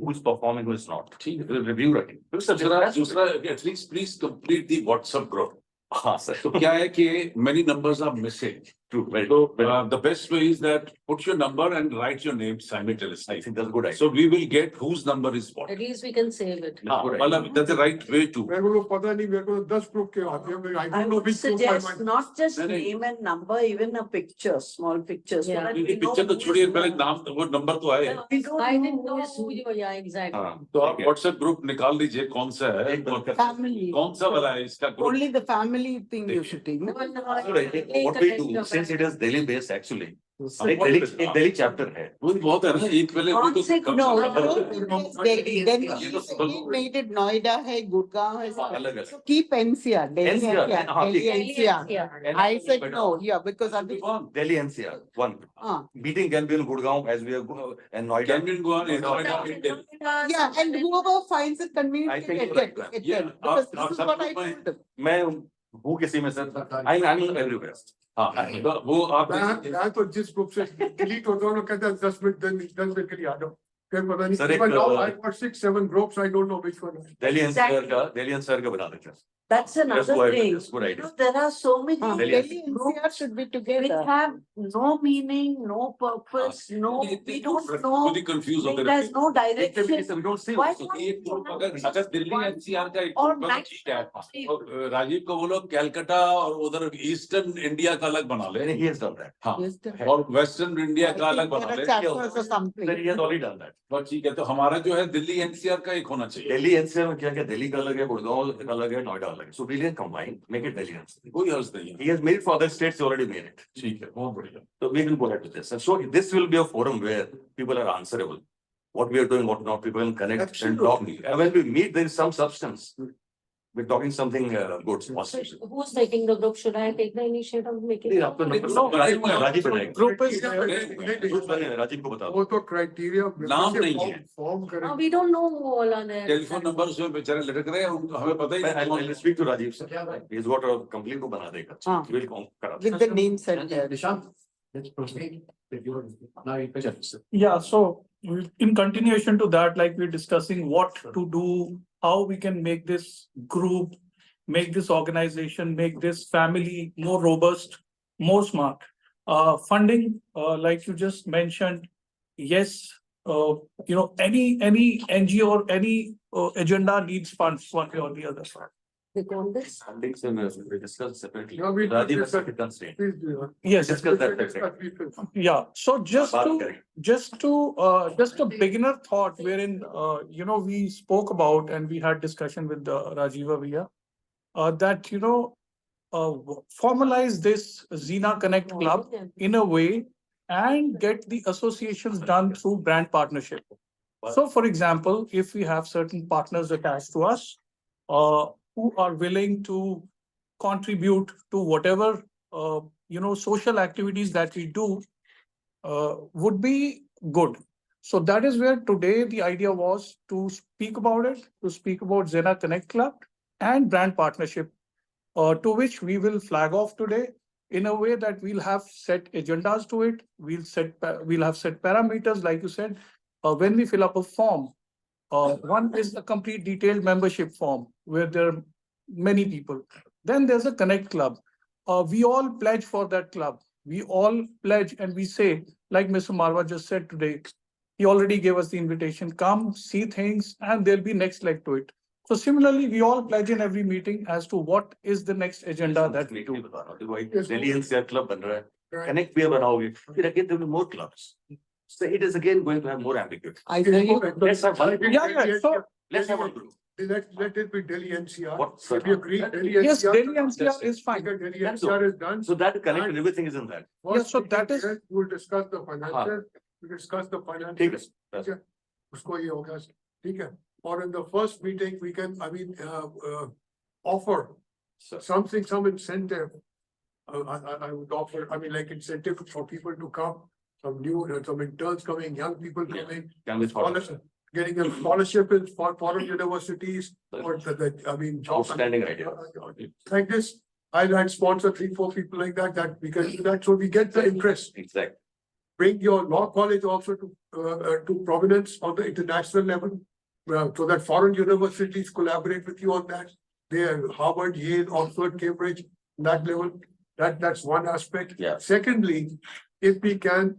Who's performing, who is not. ठीक है. We'll review it. दूसरा, at least please complete the WhatsApp group. हाँ, sir. So क्या है कि many numbers are missing. True. Very So good. the best way is that put your number and write your name I simultaneously. think that's a good idea. So we will get whose number is what. At least we can save it. That's a good idea. मतलब that's the right way to. मेरे को पता नहीं, मेरे को 10 group के आते हैं. I I don't know would which group I suggest might. not just नहीं, नहीं. name and number, even a picture, small picture. so Yeah. that we know picture तो who छोड़िए, is पहले who. नाम वो नंबर तो आए. We don't I didn't know know who you were, yeah, exactly. हाँ. तो आप WhatsApp group निकाल लीजिए कौन सा है एक बार Family. कौन सा वाला है इसका group. Only the family thing you should take. No, no, So, I think what we do, since it is Delhi based actually, एक Delhi chapter है. वो बहुत है ना, एक पहले वो तो Concept, कम No, से कम- don't Delhi. Then ये तो he made it Noida hai, Gurgaon hai. अलग So keep NCR, Delhi NCR, NCR, हाँ, Delhi ठीक NCR. Yeah. I said no, yeah, because I think, Delhi NCR, one. Meeting can be in Gurgaon as we are, and Noida. Can we go on? yeah, and whoever finds it I convenient, think it so. can, Yeah, because आप this is सब what I लोग में- told him. मैं हूँ किसी में sir, I'm everywhere. हाँ, तो वो आप मैं तो जिस ग्रुप से डिलीट होता हूँ, कहता है 10 मिनट के लिए आ जाओ. फिर पता नहीं. Sir, Even एक, now I've got 6-7 groups, I don't know which one. Delhi NCR का बना देते हैं. That's another thing. That's good idea. There are so many Delhi groups NCR should be which together. have no meaning, no purpose, no, we don't know. खुद ही confuse हो गए There's no direction. We don't see. Why तो not? एक group अगर Delhi NCR का एक और group है तो ठीक है और राजीव को बोलो कैलकाटा और उधर ईस्टर्न इंडिया का अलग बना ले He has done that. हाँ Wisdom. और वेस्टर्न इंडिया का अलग There बना are ले chapters or something. Then he has already done that. बस ठीक है तो हमारा जो है दिल्ली एनसीआर का एक होना चाहिए दिल्ली एनसीआर में क्या क्या दिल्ली का अलग है, गुड़गांव का अलग है, नोएडा अलग है. So we can combine, make it Delhi NCR. कोई अर्ज नहीं है He has made it for other states, he already made it. ठीक है बहुत बढ़िया So we will go ahead with this. And so this will be a forum where people are answerable. What we are doing, what not, people can connect and talk. And when we meet, there is some substance. We're talking something good, positive. Who's taking the group? Should I take the initiative of making? नहीं, आपका number No, Rajiv बनाएगा. Group is Group बने, राजीव को बता वो दो. तो criteria नाम नहीं है। फॉर्म करें We don't know who all are there. Telephone number उसमें बेचारे लटक रहे हैं उनको हमें पता ही नहीं I'll speak to Rajiv sir. He's got a complete को बना देगा. हाँ. We'll करा. With the names and Let's proceed. Now you can just. Yeah, so in continuation to that, like we're discussing what to do, how we can make this group, make this organization, make this family more robust, more smart. Funding, like you just mentioned, yes, any NGO or any agenda needs funds one way or the other. They call this. Funding से we discuss separately. No, we Rajiv discuss- has to stay. Please do that. Yes, Discuss that separately. yeah. So just बात to करेंगे. just a beginner thought wherein, we spoke about and we had discussion with Rajiv Avia, that, formalize this XENA Connect Club in a way and get the associations done through brand partnership. So for example, if we have certain partners attached to us, who are willing to contribute to whatever, social activities that we do, would be good. So that is where today the idea was to speak about it, to speak about XENA Connect Club and brand partnership, to which we will flag off today in a way that we'll have set agendas to it. We'll have set parameters, like you said, when we fill up a form. One is a complete detailed membership form where there are many people. Then there's a Connect Club. We all pledge for that club. We all pledge and we say, like Mr. Marwa just said today, he already gave us the invitation, come, see things, and there'll be next leg to it. So similarly, we all pledge in every meeting as to what is the next agenda that we do. Delhi NCR club बन रहा है. Connect भी बनाओगे. फिर again there will be more clubs. So it is again going to have more ambiguity. I think Let's have one. Yeah, so Let's have one group. Let it be Delhi NCR. What, If you agree, Delhi NCR. yes, Delhi NCR is fine. Because Delhi That's NCR is done. So that connect and everything is in that. First Yeah, so meeting that is- there, We'll discuss the finances, we'll discuss the ठीक finances. है. ठीक है, उसको ये होगा, ठीक है. Or in the first meeting, we can, offer So- something, some incentive. I would offer, like incentive for people to come, some interns coming, young people Yeah. coming. Can we follow? Scholarship, getting a scholarship in for foreign universities or jobs. Outstanding idea. Like this, I'd sponsor 3-4 people like that we can do that, so we get the interest. Exactly. Bring your law college also to prominence on the international level. So that foreign universities collaborate with you on that. They're Harvard, Yale, Oxford, Cambridge, that level. That's one aspect. Yeah. Secondly, if we can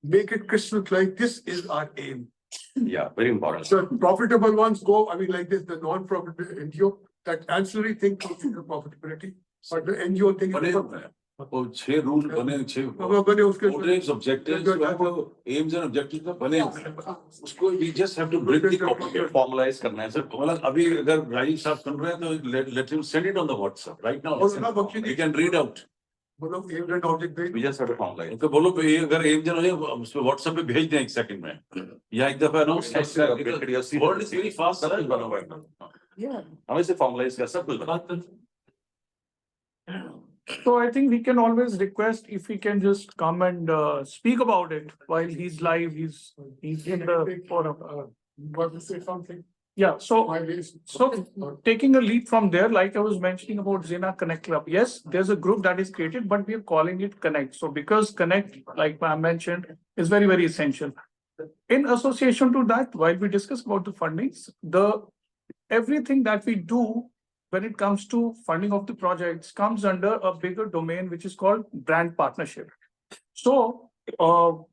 make it crystal clear, this is our aim. Yeah, very important. So profitable ones go, like this, the non-profitable NGO, that ancillary thing comes into profitability. But the NGO thing. बने हुए हैं। वो 6 rule बने 6 बने उसके motives, objectives, aims and objectives का बने हुए हैं। उसको we just have to bring the copy, Formalize करना है सर. मतलब अभी अगर राजीव साहब सुन रहे हैं तो let him send it on the WhatsApp right now. He can read out. मतलब aim and object We just have to formalize. उनको बोलो कि अगर एम जन हो जाए उसको WhatsApp पे भेज दें 1 सेकंड में या एक दफा announce word is very fast सब कुछ बना हुआ है. yeah. हमें से formalize कर सब कुछ बना. So I think we can always request if he can just come and speak about it while he's live, he's in the forum. Want to say something? Yeah, so My list. taking a leap from there, like I was mentioning about XENA Connect Club, yes, there's a group that is created, but we are calling it Connect. So because Connect, like I mentioned, is very, very essential. In association to that, while we discuss about the fundings, everything that we do when it comes to funding of the projects, comes under a bigger domain, which is called brand partnership. So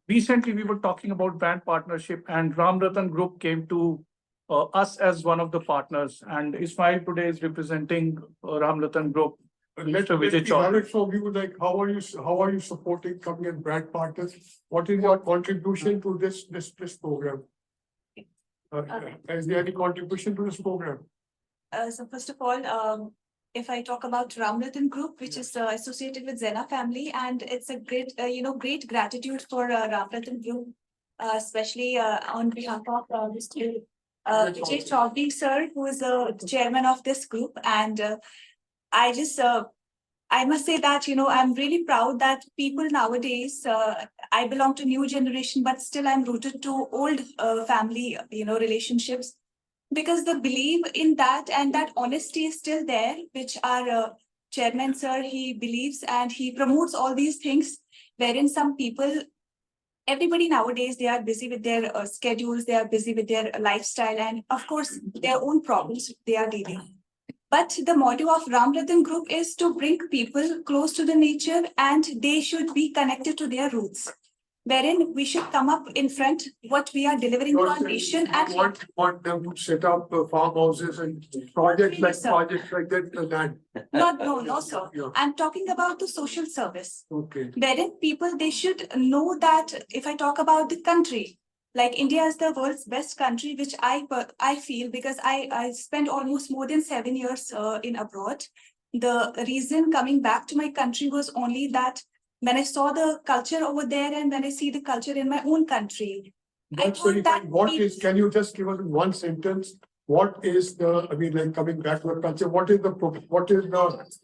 recently we were talking about brand partnership, and Ram Ratan Group came to us as one of the partners, and Ismail today is representing Ram Ratan Group. Let Mr. me Vijay have Chaudhary. it from you, like, how are you supporting coming in brand partners? What is your contribution to this program? Is there any contribution to this program? So first of all, if I talk about Ram Ratan Group, which is associated with XENA family, and it's a great, great gratitude for Ram Ratan Group, especially on behalf of Mr. Vijay Chaudhary sir, who is the chairman of this group. And I must say that, I'm really proud that people nowadays, I belong to new generation, but still I'm rooted to old family, relationships, because the belief in that and that honesty is still there, which our chairman sir, he believes and he promotes all these things, wherein some people, everybody nowadays, they are busy with their schedules, they are busy with their lifestyle, and of course, their own problems they are dealing. But the motto of Ram Ratan Group is to bring people close to the nature, and they should be connected to their roots, wherein we should come up in front what we are delivering to our nation. And Want them to set up farmhouses and projects like that in the land? no, sir. Yeah. I'm talking about the social service, Okay. wherein people, they should know that if I talk about the country, like India is the world's best country, which I feel, because I spent almost more than 7 years in abroad. The reason coming back to my country was only that when I saw the culture over there and when I see the culture in my own country, That's very fine. Can you just give us in one sentence, what is like coming back to the culture, what is the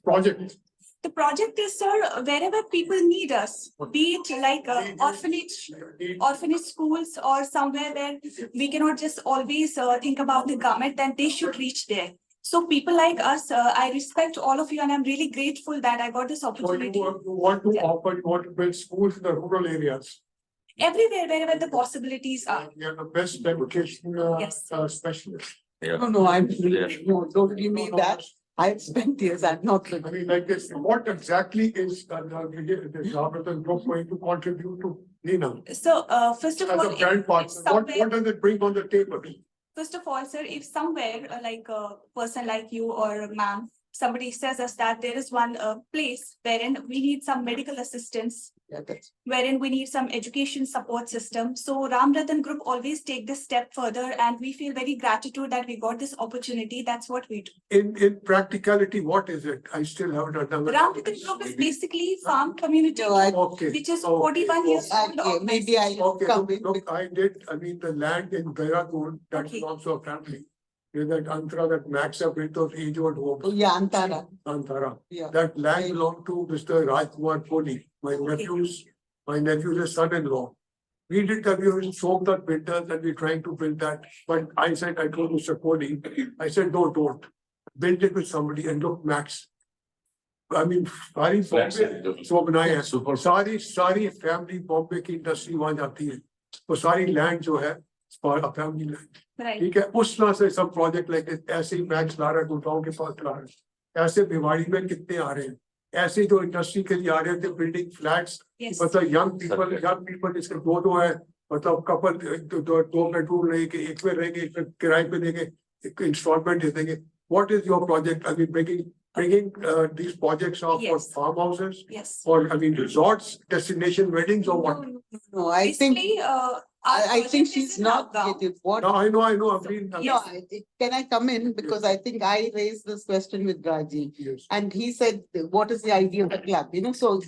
project? The project is, sir, wherever people need us, be it like orphanage schools or somewhere where we cannot just always think about the government, then they should reach there. So people like us, I respect all of you, and I'm really grateful that I got this So opportunity. you want to build schools in the rural areas? Everywhere, wherever the possibilities are. You are the best education Yes. specialist. No, I'm really, no, don't give me that. I've spent years, I'm not. I mean, like this, what exactly is the Ram Ratan Group going to contribute to Nina? So, first of As all, a brand partner, what does it bring on the table? first of all, sir, if somewhere like a person like you or ma'am, somebody says us that there is one place wherein we need some medical assistance, wherein we need some education support system. So Ram Ratan Group always take this step further, and we feel very gratitude that we got this opportunity. That's what we do. In practicality, what is it? I still haven't understood. Ram Ratan Group is basically farm community, Okay. which is 41 years old. Okay, maybe I come in. Look, the land in Dehradun, that is Okay. also a family. There's that Antara that Max up with those age-old homes. Yeah, Antara. Antara. Yeah. That land belonged to Mr. Rajkumar Kohli, my nephew's son-in-law. We did that, we were soaked that winters and we're trying to build that. But I told Mr. Kohli, I said, don't. Build it with somebody, and look, Max. I mean, सारी family Bombay की industry वहाँ जाती है. वो सारी land जो है, a family land. Right. ठीक है, उस तरह से सब project like ऐसे ही Max ला रहा है, गुड़गांव के पास ला रहा है. ऐसे भिवाड़ी में कितने आ रहे हैं. ऐसे जो industry के लिए आ रहे थे, building flats. Yes. मतलब young people जिसके दो है, मतलब couple दो bedroom रहेंगे, एक में रहेंगे, एक में किराए पे देंगे, एक installment दे देंगे. What is your project? I mean, bringing these projects up for Yes. farmhouses, Yes. or resorts, destination weddings, or what? No, I think, Basically, I think she's not getting what. No, I know. I mean, No, can I come in? Because I think I raised this question with Raji. yes. And he said, what is the idea of the club? So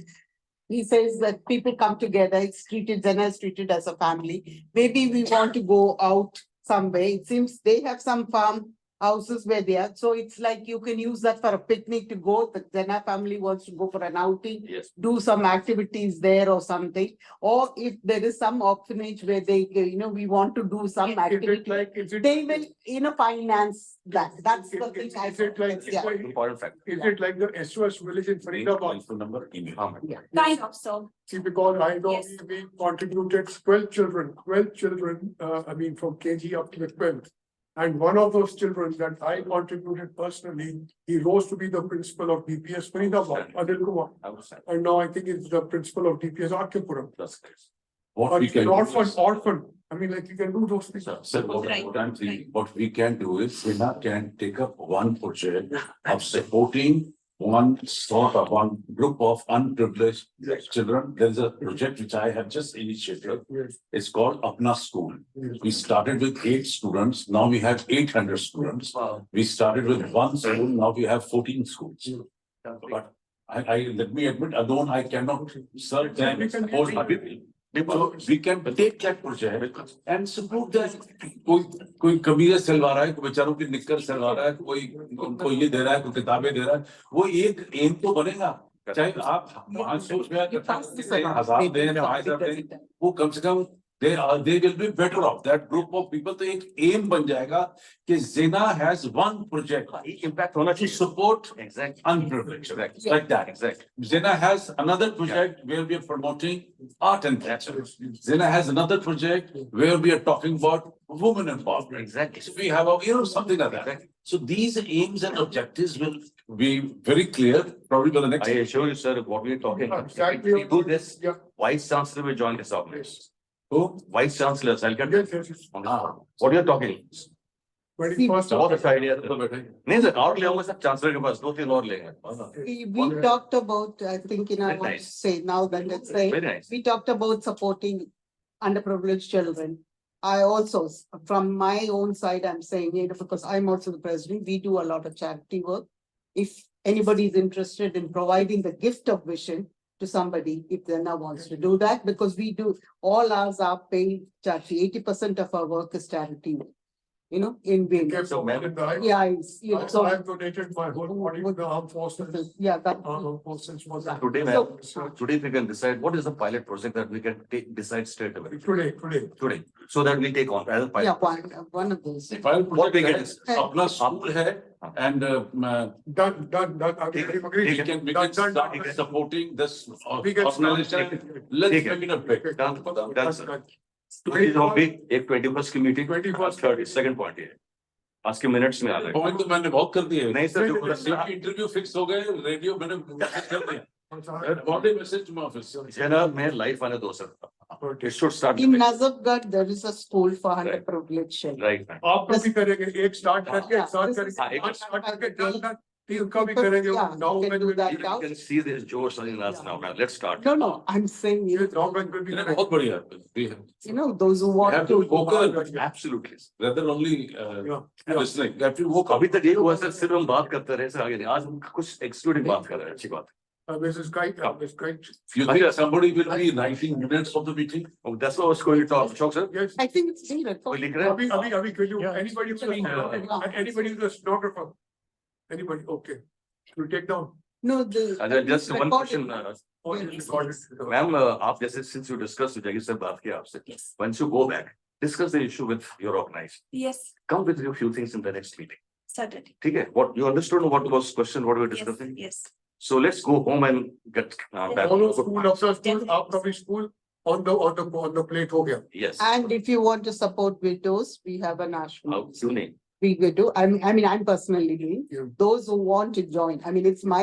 he says that people come together, XENA is treated as a family. Maybe we want to go out somewhere. It seems they have some farm houses where they are. So it's like you can use that for a picnic to go. The XENA family wants to go for an outing, Yes. do some activities there or something. Or if there is some orphanage where they, we want to do some activity, they will, finance that. That's the thing. Important fact. Is it like the SOS village in Faridabad? Number in Muhammad. Yeah. kind of so. See, because I know Yes. we contributed 12 children, from KG up to the 12th. And one of those children that I contributed personally, he rose to be the principal of DPS Faridabad, Adil Kumar. And now I think it's the principal of DPS Akhipuram. What we can. Orphan, I mean, like you can do those things. Sir, what I'm thinking, what we can do is, XENA can take up one project of supporting one group of unprivileged children. There is a project which I have just initiated. It's called Apna School. We started with 8 students, now we have 800 students. We started with 1 school, now we have 14 schools. But let me admit, alone I cannot serve them wholeheartedly. We can take that project and support that. कोई कमीज सिलवा रहा है, कोई बेचारों की निक्कर सिलवा रहा है, कोई ये दे रहा है, कोई किताबें दे रहा है, वो एक एम तो बनेगा। चाहे आप 500 रुपया 1000 दें, 5000 दें, वो कम से कम they will be better off. That group of people तो एक aim बन जाएगा कि XENA has one project. Impact होना to चाहिए. support Exactly. unprivileged, like that. Exactly. XENA has another project where we are promoting art and culture. XENA has another project where we are talking about women empowerment. Exactly. So we have, something like that. So these aims and objectives will be very clear, probably by the next. I assure you, sir, what we are talking about. Exactly. If we do this, Yeah. Vice Chancellor will join this organization. Who? Vice Chancellor, I'll get. Yes. What are you talking? 21st. बहुत अच्छा idea था। नहीं sir, और ले आऊंगा सब chancellor के पास, 2-3 और लेंगे। We talked about, I think, I Very want to nice. say now that let's say, Very nice. we talked about supporting underprivileged children. I also, from my own side, I'm saying, because I'm also the president, we do a lot of charity work. If anybody is interested in providing the gift of vision to somebody, if XENA wants to do that, because we do, all ours are paid charity, 80% of our work is charity. In Wales. So I've donated my whole body to the armed forces. Yeah, that. Armed forces for that. Today, ma'am, today we can decide what is the pilot project that we can decide straight away. Today. So that we take on as a pilot. Yeah, one of those. What we can अपना school है and Done. we can start supporting this We can start. organization. Let's ठीक है। make it a big. Done, sir. Today होगी एक 21st की meeting 21st 32nd point है आज के मिनट्स में आ रहा है पॉइंट तो मैंने बहुत कर दिए नहीं सर इंटरव्यू फिक्स हो गए रेडियो मैंने मैसेज कर दिया already message to my office जेना में लाइफ आने दो sir it should start In Nazafgarh, there is a school for underprivileged children. right man आप कभी करेंगे एक स्टार्ट करके एक साथ हाँ, एक करेंगे स्टार्ट करके done, तीन कभी करेंगे Yeah, now you can when do will that be now. you can see this Josh in us now man let's start No, I'm saying, now when will be बहुत बढ़िया we have those who want to to. focus absolutely rather only listening that we woke up अभी तक ये हुआ sir सिर्फ हम बात करते रहे सर आगे नहीं आज हम कुछ एक्सक्लूडिंग बात कर रहे हैं अच्छी बात Mrs. Kite. you think somebody will be writing minutes of the meeting है that's what I was going to talk Ashok sir Yes. I think it's needed. कोई लिख रहे हैं Abhi, can you, Yeah. anybody who's a stenographer? Anybody, okay. You take down. No, just one question Or you record it. Ma'am आप जैसे since you discussed जगह से बात किया आपसे once you go back discuss the issue with your organization Yes, come with a few things in the next meeting certainly. ठीक है what you understood what was question what we were discussing Yes. so let's go home and get back All those school officers, after the school, on the plate हो गया. yes And if you want to support widows, we have a national. क्यों नहीं We will do, I mean, I'm personally doing, Yeah. those who want to join, I mean, it's my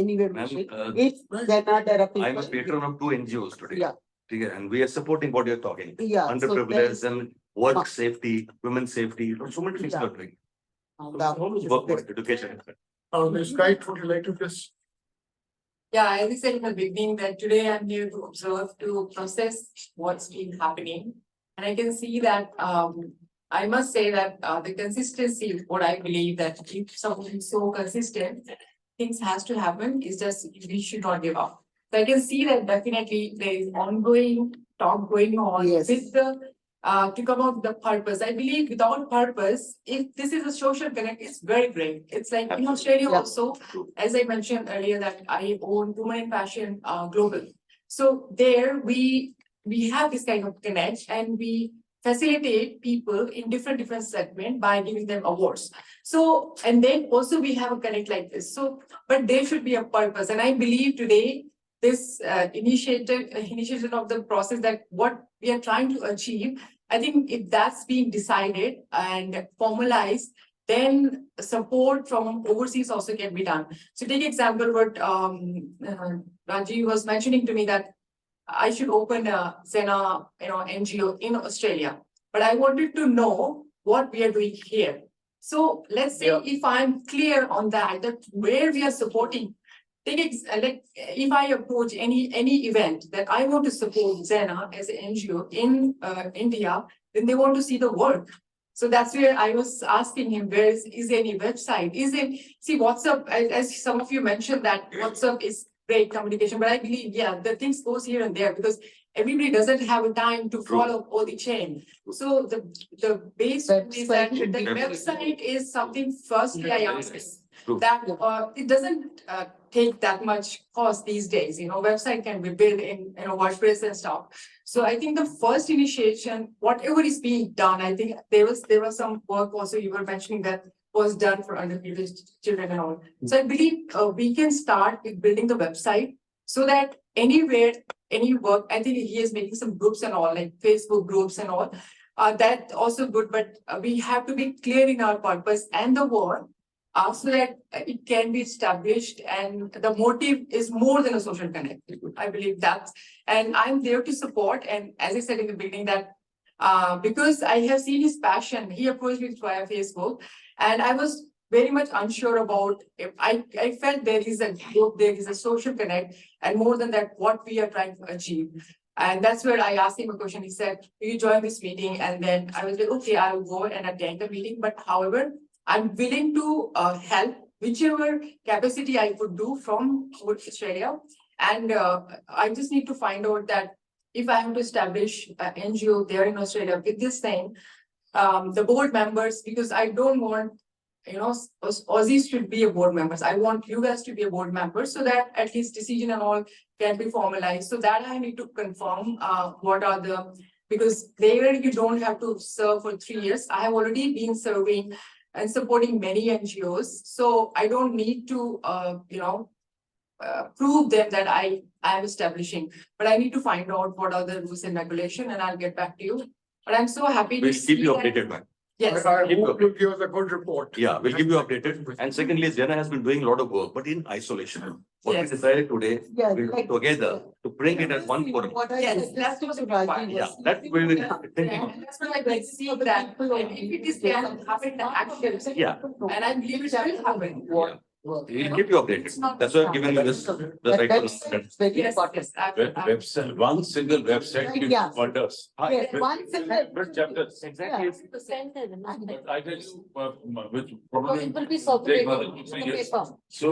anyway Ma'am, mission. If there are I'm a people. patron of 2 NGOs today Yeah. ठीक है and we are supporting what you're talking Yeah. so underprivileged then, and work safety women's safety so many things Yeah. we're doing that always is work the- with education Ms. Kite, would you like to just? Yeah, as I said in the beginning, that today I'm here to observe, to process what's been happening. And I can see that, I must say that, the consistency, what I believe that if someone is so consistent, things has to happen, it's just, we should not give up. So I can see that definitely there is ongoing talk going on Yes. with the, to come out with the purpose. I believe without purpose, if this is a social connect, it's very great. It's like in Australia Yeah. also, as I mentioned earlier, that I own Women in Fashion Global. So there we have this kind of connect and we facilitate people in different segments by giving them awards. So, and then also we have a connect like this. So, but there should be a purpose. And I believe today, this initiative of the process that what we are trying to achieve I think if that's being decided and formalized, then support from overseas also can be done. So take example what Rajiv was mentioning to me that I should open a XENA, NGO in Australia, but I wanted to know what we are doing here. So let's say if I'm clear on that where we are supporting, like if I approach any event that I want to support XENA as an NGO in India, then they want to see the work. So that's where I was asking him, is there any website? See WhatsApp, as some of you mentioned that WhatsApp is great communication, but I believe, the things goes here and there because everybody doesn't have a time to follow all the chain. So the base is that the website is something firstly I ask that it doesn't take that much cost these days. Website can be built in WordPress and stuff. So I think the first initiation, whatever is being done, I think there was some work also you were mentioning that was done for underprivileged children and all. So I believe we can start with building the website so that anywhere, any work, I think he is making some groups and all, like Facebook groups and all. That also good, but we have to be clear in our purpose and the work so that it can be established and the motive is more than a social connect. I believe that's, and I'm there to support. And as I said in the beginning that because I have seen his passion, he approached me via Facebook and I was very much unsure about if I felt there is a group, there is a social connect, and more than that, what we are trying to achieve. And that's where I asked him a question. He said, "Will you join this meeting?" And then I was like, okay, I will go and attend the meeting. But however, I'm willing to help whichever capacity I could do from Australia. And I just need to find out that if I have to establish an NGO there in Australia with this thing, the board members, because I don't want, Aussies should be a board members. I want you guys to be a board member so that at least decision and all can be formalized. So that I need to confirm what are the, because there you don't have to serve for 3 years. I have already been serving and supporting many NGOs. So I don't need to, prove them that I am establishing, but I need to find out what are the rules and regulation and I'll get back to you. But I'm so happy We'll to keep see you that- updated, man. Yes. I hope you'll give us a good report. Yeah, we'll keep you updated. And secondly, XENA has been doing a lot of work, but in isolation. What we Yes. decided today, Yeah, we'll like- come together to bring it at one forum. What I Yes, said that's to what Rajiv required. Yeah, was- that we will think Yeah, about. and that's what I like see that, and if it is can happen in the action. Yeah. And I believe it will happen. Yeah. We'll keep you updated. That's why I'm giving you this, the right to That's know. very Yes, important. yes, I- Website, one single website Yeah. gives wonders. Yes, With- one single- with chapters. Exactly. But I tell you, which So probably. it will be take circulated another in 3 the years. paper. So,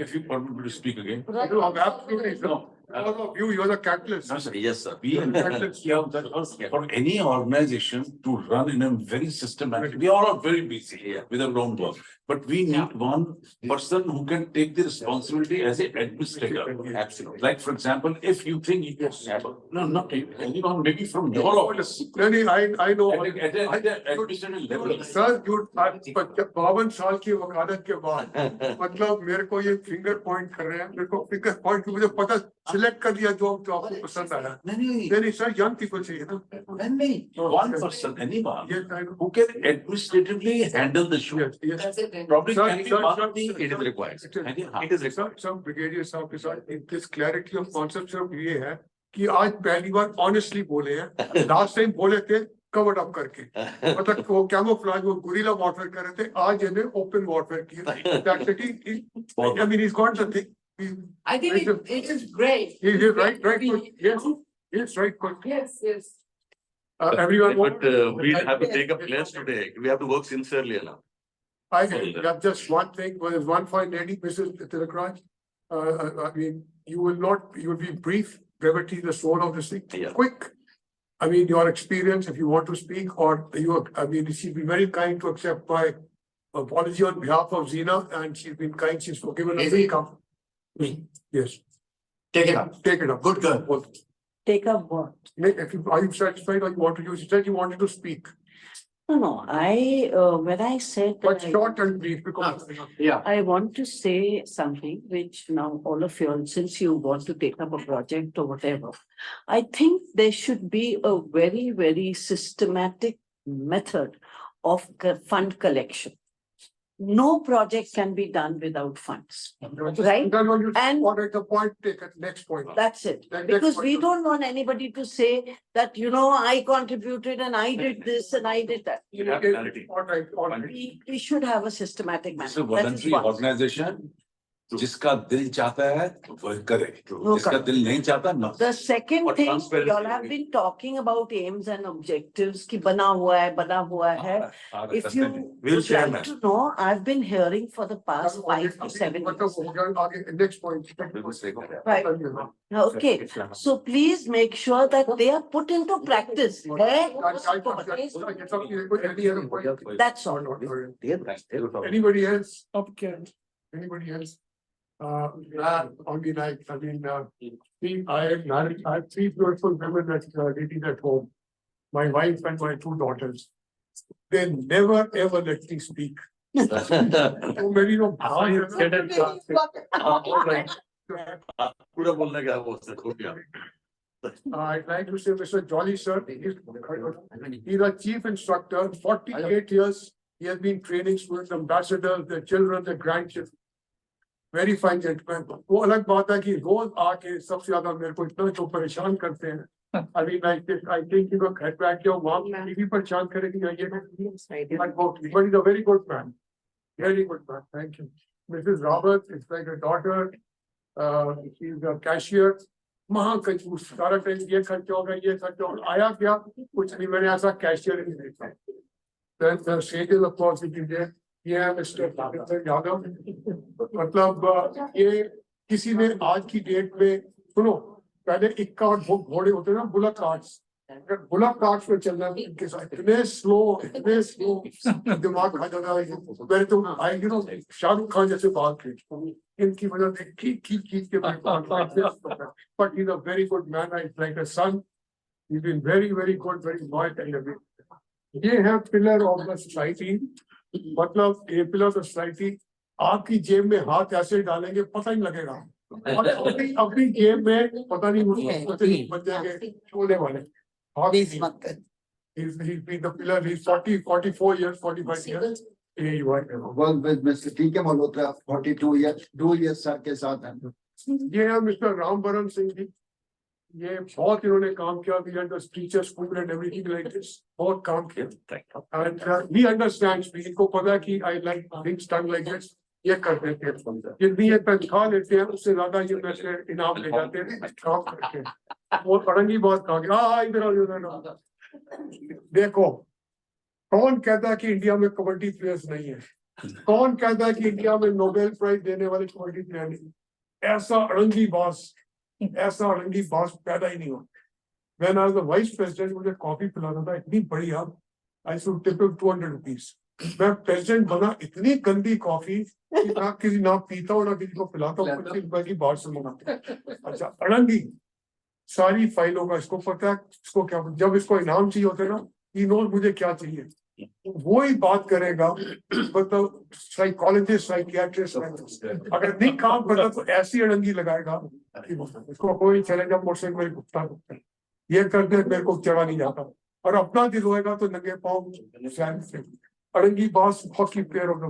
if you permit me to speak again. Right. No, absolutely, sir. No, All of you, you're the catalyst. No, sir. Yes, sir. We for any organization to run in a very systematic, we all are very busy with our own work. But we need one person who can take the responsibility as an administrator. Absolutely. Like, for example, if you think you have, no, not you, anyone, maybe from your office. Really, I know. At an administrative level. Sir you 52 साल की वकालत के बाद मतलब मेरे को ये finger point कर रहे हैं मेरे को फिंगर पॉइंट मुझे पता सिलेक्ट कर दिया जो आपको पसंद आया नहीं सर यंग पीपल चाहिए ना नहीं, one person, anyone, Yes, I know. who can administratively handle the show. Yes, yes. That's it then. Probably Sir, can be sir, one sir, of the. sir, It is required. It is required. Some brigadier साहब के साथ this clarity of concept सिर्फ ये है कि आज पहली बार honestly बोले हैं last time बोले थे covered up करके मतलब वो camouflage वो guerrilla warfare कर रहे थे आज इन्हें open warfare किया that's it I mean he's got the thing I think it is great. he is right good yes right good Yes, yes. everyone But we have to take a pledge today. We have to work sincerely now. I have just one thing, well, there's one fine lady, Mrs. Tilakraj. I mean, you will be brief, brevity, the soul of this thing, Yeah. quick. I mean, your experience, if you want to speak, or I mean, she'd be very kind to accept my apology on behalf of XENA, and she's been kind, she's forgiven us. Yes, Take it up. take it up. Good girl. Take up what? Are you satisfied or you want to use, you said you wanted to speak. No, when I said But that short and brief because. Yeah. I want to say something which now all of you, all, since you want to take up a project or whatever, I think there should be a very, very systematic method of fund collection. No project can be done without funds. Right? Then when you And- wanted the point, take it next point. That's it. Next Because point. we don't want anybody to say that, I contributed and I did this and I did that. You have clarity. All right, all right. We should have a systematic It's a manner. That is voluntary one. organization. जिसका दिल चाहता है वो करे, जिसका करे। दिल नहीं चाहता ना. The second Or thing, transparency. y'all have been talking about aims and objectives ki bana hua hai. If you We'll would share, like ma'am. to know, I've been hearing for the past 5 to 7 years. Next point. Right. Okay, so please make sure that they are put into practice. That's all. Anybody else? Okay. Anybody else? I have three beautiful women ladies at home. My wife and my two daughters. They never ever let me speak. So many of पूरा बोलने का वो हो गया. I'd like to say, Mr. Jolly, sir, he's a chief instructor, 48 years. He has been training students, ambassadors, their children, their grandchildren. Very fine gentleman. वो अलग बात है कि रोज आके सबसे ज्यादा मेरे को इतना तो परेशान करते हैं. I mean, I think you got head back your mom, भी परेशान करेगी ये. But he's a very good man. Very good man. Thank you. Mrs. Roberts, it's like a daughter. She's a cashier. महाकंजूस सारा टाइम ये खर्चा होगा आया क्या कुछ नहीं मैंने ऐसा कैशियर नहीं देखा. Then the state is of course ये है मिस्टर यादव. मतलब ये किसी ने आज की डेट में सुनो पहले इक्का और घोड़े होते ना बुलक कार्ट्स. अगर बुलक कार्ट्स में चलना इतने स्लो दिमाग खा जाता है. मेरे तो शाहरुख खान जैसे बात की इनकी वजह से खींच के but he's a very good man. I like a son. He's been very, very good, very loyal and everything. ये है pillar of the society. मतलब ये pillar of the society. आपकी जेब में हाथ ऐसे डालेंगे पता ही लगेगा. और अपनी जेब में पता नहीं बन जाएंगे छोड़ने वाले. He's been the pillar. He's 44 years, 45 years. Work with Mr. T.K. Malhotra, 42 years, 2 years sir के साथ हैं. ये है मिस्टर रामबरन सिंह जी. ये बहुत इन्होंने काम किया. We had the teacher school and everything like this. बहुत काम किया. And he understands me. इनको पता है कि I like things done like this. ये कर देते हैं. जितनी ये तनख्वाह लेते हैं उससे ज्यादा ये मैंने इनाम ले जाते हैं काम करके. वो अड़ंगी बात कहा गया. इधर आओ. देखो कौन कहता है कि इंडिया में कबड्डी प्लेयर्स नहीं है. कौन कहता है कि इंडिया में नोबेल प्राइज देने वाले कबड्डी प्लेयर नहीं. ऐसा अड़ंगी बास पैदा ही नहीं हुआ. When I was the vice president, मुझे कॉफी पिलाना था इतनी बढ़िया. I should tip him 200 rupees. मैं प्रेसिडेंट बना इतनी गंदी कॉफी ना पीता हूँ ना किसी को पिलाता हूँ. 25 रुपए की बात से मंगाता. अच्छा अड़ंगी सारी फाइलों का इसको पता है. इसको क्या जब इसको इनाम चाहिए होते ना he knows मुझे क्या चाहिए. वो ही बात करेगा. मतलब साइकोलॉजिस्ट साइकियाट्रिस्ट अगर नहीं काम करता तो ऐसी अड़ंगी लगाएगा इसको कोई चले जब मोटरसाइकिल मेरे कुत्ता ये करते मेरे को चढ़ा नहीं जाता. और अपना दिल होएगा तो नंगे पाँव से अड़ंगी बास हॉकी प्लेयर होगा.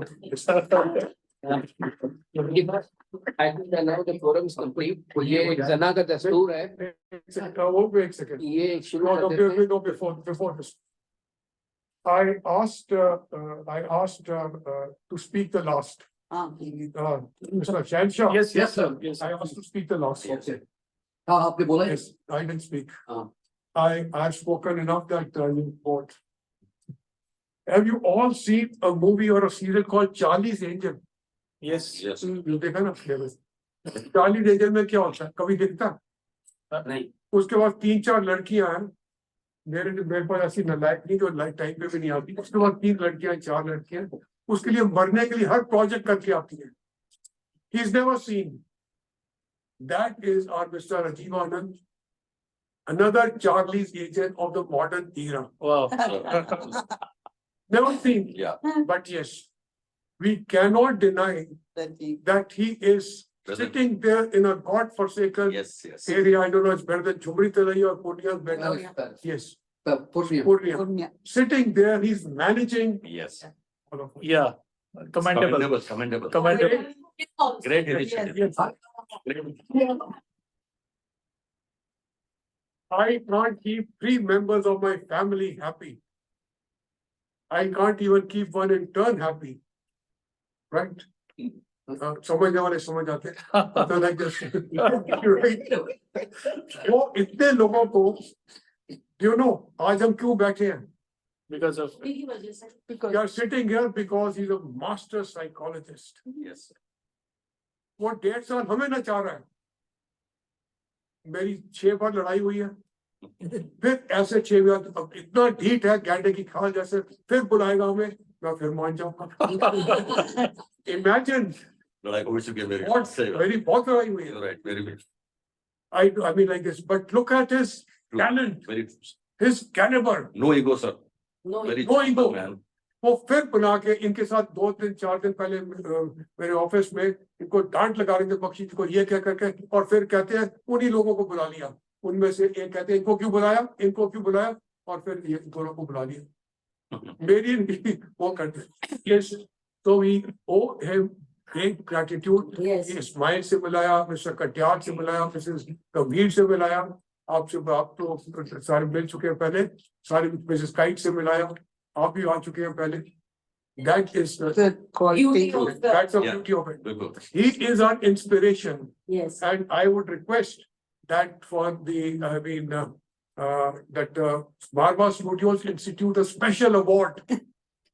I think that now the forum is complete. ये XENA का दस्तूर है. वो एक सेकंड ये शुरू before this. I asked to speak the last. Mr. Shanshaw. Yes, sir. Yes. I asked to speak the last. हाँ आपने बोला. Yes, I didn't speak. I've spoken enough that you vote. Have you all seen a movie or a serial called Charlie's Angel? Yes. Yes. You देखा ना Charlie's Angel में क्या होता है कभी देखता? नहीं. उसके बाद 3-4 लड़कियां हैं. मेरे पास ऐसी नालायक नहीं जो लाइफ टाइम पे भी नहीं आती. उसके बाद 3 लड़कियां 4 लड़कियां उसके लिए मरने के लिए हर प्रोजेक्ट करके आती है. He is never seen. That is our Mr. Rajiv Anand, another Charlie's Angel of the modern era. Wow. never seen, Yeah. but yes. We cannot deny that he is Present. sitting there in a godforsaken Yes, yes. area. I don't know, it's better than Jhumri Talai or Purnia is better. Yes, Purnia. Sitting there, he's managing Yes. all of us. Yeah, commendable. Commendable. Commendable. Great initiative. Yes. I can't keep 3 members of my family happy. I can't even keep one in turn happy. Right? समझने वाले समझ आते हैं. Something like this. Right? वो इतने लोगों को, you know, आज हम क्यों बैठे हैं? Because of. We are sitting here because he's a master psychologist. Yes. वो 1.5 साल हमें नचा रहा है. मेरी 6 बार लड़ाई हुई है. फिर ऐसे 6 बार, अब इतना ढीठ है गैंडे की खाल जैसे, फिर बुलाएगा हमें, मैं फिर मान जाऊंगा. Imagine. Like we should get very. बहुत लड़ाई हुई है. Right, very good. I mean like this, but look at his talent, Very true. his caliber. No ego, sir. Very No ego. man. वो फिर बुला के इनके साथ 2-3-4 दिन पहले मेरे ऑफिस में इनको डांट लगा रहे थे बख्शी जी को, ये क्या करके, और फिर कहते हैं उन्हीं लोगों को बुला लिया. उनमें से एक कहते हैं इनको क्यों बुलाया, और फिर ये दोनों को बुला लिया. मेरी वो करते. Yes, so we owe him great gratitude. Yes. Ismail से मिलाया, मिस्टर कटियार से मिलाया, मिसेस कबीर से मिलाया, आप तो सारे मिल चुके हैं पहले, सारे मिसेस काइट से मिलाया, आप भी आ चुके हैं पहले. That is the Beauty of the. that's the Yeah. beauty of it. Very good. He is our inspiration, Yes. and I would request that for the Barba Studios Institute a special award.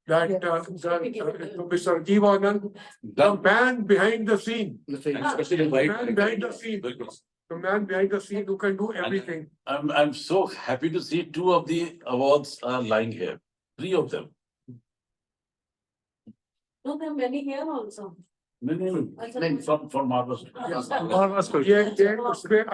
That Mr. Jeevanand, the man behind the scene. Especially The man behind the scene. Very good. The man behind the scene who can do everything. I'm so happy to see 2 of the awards are lying here. 3 of them. No, there are many here also. From Marvelous.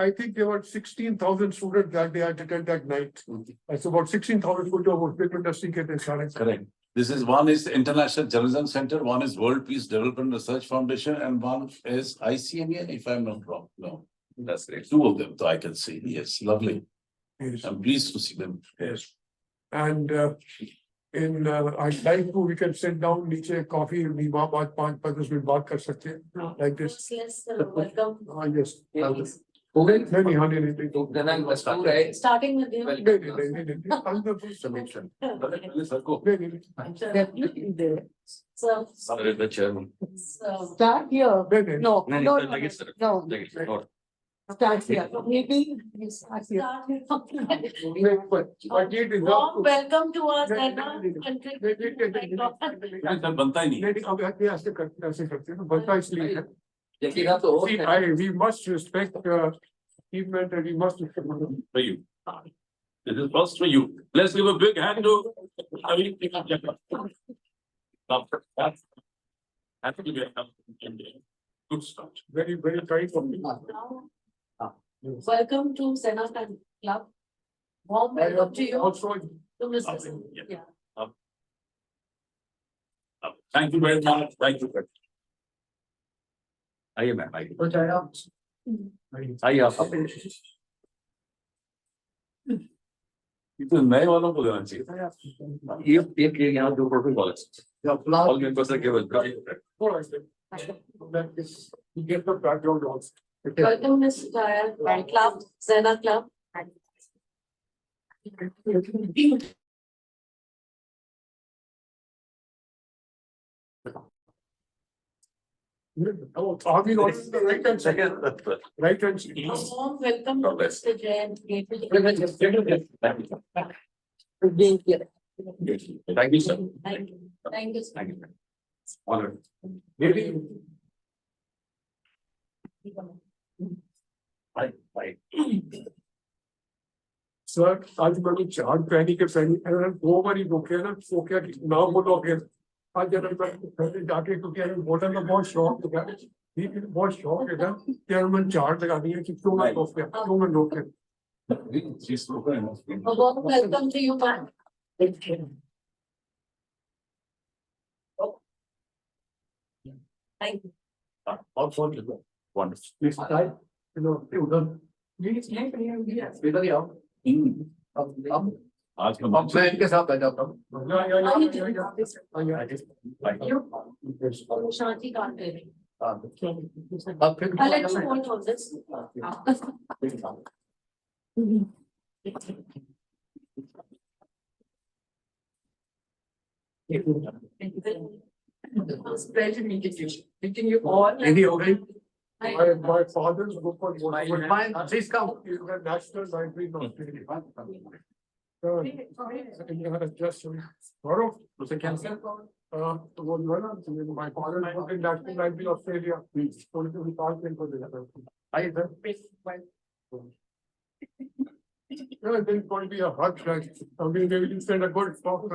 I think there were 16,000 students that they attended that night. That's about 16,000 students of film industry ke the sare. Correct. This is one is International Journalism Center, one is World Peace Development Research Foundation, and one is ICNA, if I'm not wrong. No, That's great. 2 of them, so I can see. Yes, lovely. Yes. I'm pleased to see them. Yes. And I'd like to, we can sit down, niche coffee, we baat 5-10 minute baat kar sakte hain, like this. Yes, welcome. Yes. नहीं. Starting with you. नहीं. So, Sorry, the chairman. start here. No, No, no, take it, sir. no. Take it. No. Start here. Maybe you start here. But it is Warm welcome to our Ghana country. बनता ही नहीं. ऐसे करते हैं, बनता इसलिए है. See, we must respect achievement, and we must respect. For you. This is first for you. Let's give a big hand to. Good start. Very, very kind of me. Welcome to XENA Club. Warm welcome to you. Also, To Mr. Yeah. Thank you very much. Thank you. आइए ma'am, आइए. ये तो नए वालों को देना चाहिए. ये यहाँ 2 protocols. All members are given. you get the background also. Welcome, Mr. Jaya, Club, XENA Club. Oh, are we on the right hand side? Right hand side. A warm welcome to Mr. Jayan. Thank you, sir. Thank you. Thank you. Thank you. Honored. Maybe. Bye. Sir, आज मैंने 4 पैनी के पैनी 2 बार ही रोके ना, तो क्या नाम बोलोगे? आज जब मैं जाके क्योंकि बोला ना बहुत शौक लगा, बहुत शौक है ना, यार मैंने 4 लगा दिए कि क्यों मैं रोके. A warm welcome to you, ma'am. Thank you. Wonderful. Please, I, you know, आज का मैं इनके साथ बैठा था Shanti can't hear me. अब फिर I'll let you hold on this. It was a pleasure meeting you all. यदि हो गई My father's book was. would mind, please come. In the National Library of Australia. Just, Gaurav, उसे cancel my father was in National Library of Australia. So we can't think of it. आइए sir There's going to be a hot flash. Maybe you send a good talk.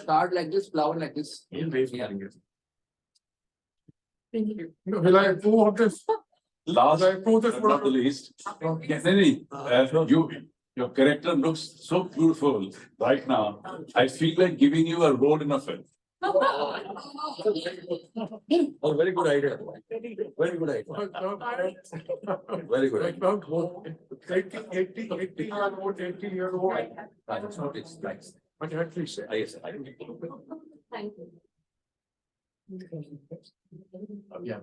start like this, flower like this. Thank you. Will I approve of this? Last, Will I approve this? but not the least, your character looks so beautiful right now. I feel like giving you a role in a film. Oh, very good idea. Very good idea. Very good. About 80-year-old. That's not it's nice. But at least. Yes, I think. Thank you. Yeah.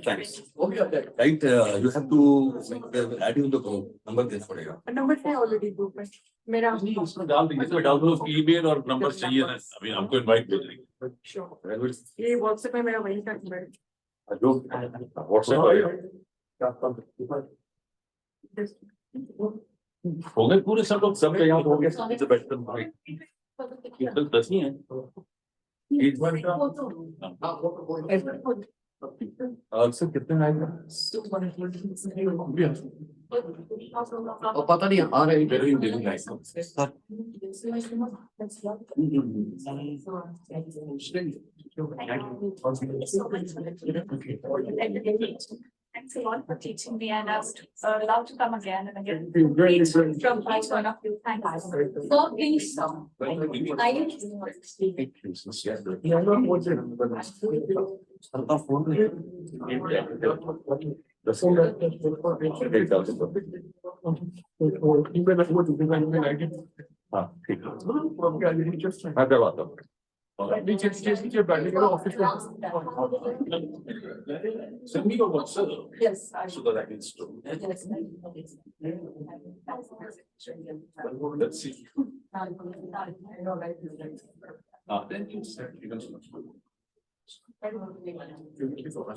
Thanks. Right, you have to add in the number this पड़ेगा. Number 5 already booked. मेरा उसमें डाल देंगे इसमें डाल दो email और number चाहिए ना अभी हमको इनवाइट कर देंगे. sure. ये WhatsApp में मेरा वही का नंबर है. जो व्हाट्सएप हो गए पूरे सब लोग सब यहाँ हो गए सब बैठ कर दस ही हैं. सर कितने आएगा? पता नहीं आ रहे Very nice. Thanks a lot for teaching me and I've allowed to come again and again. From each one of you. Thank you. So please, Send me your WhatsApp Yes. so that I can store. Let's see. Then you send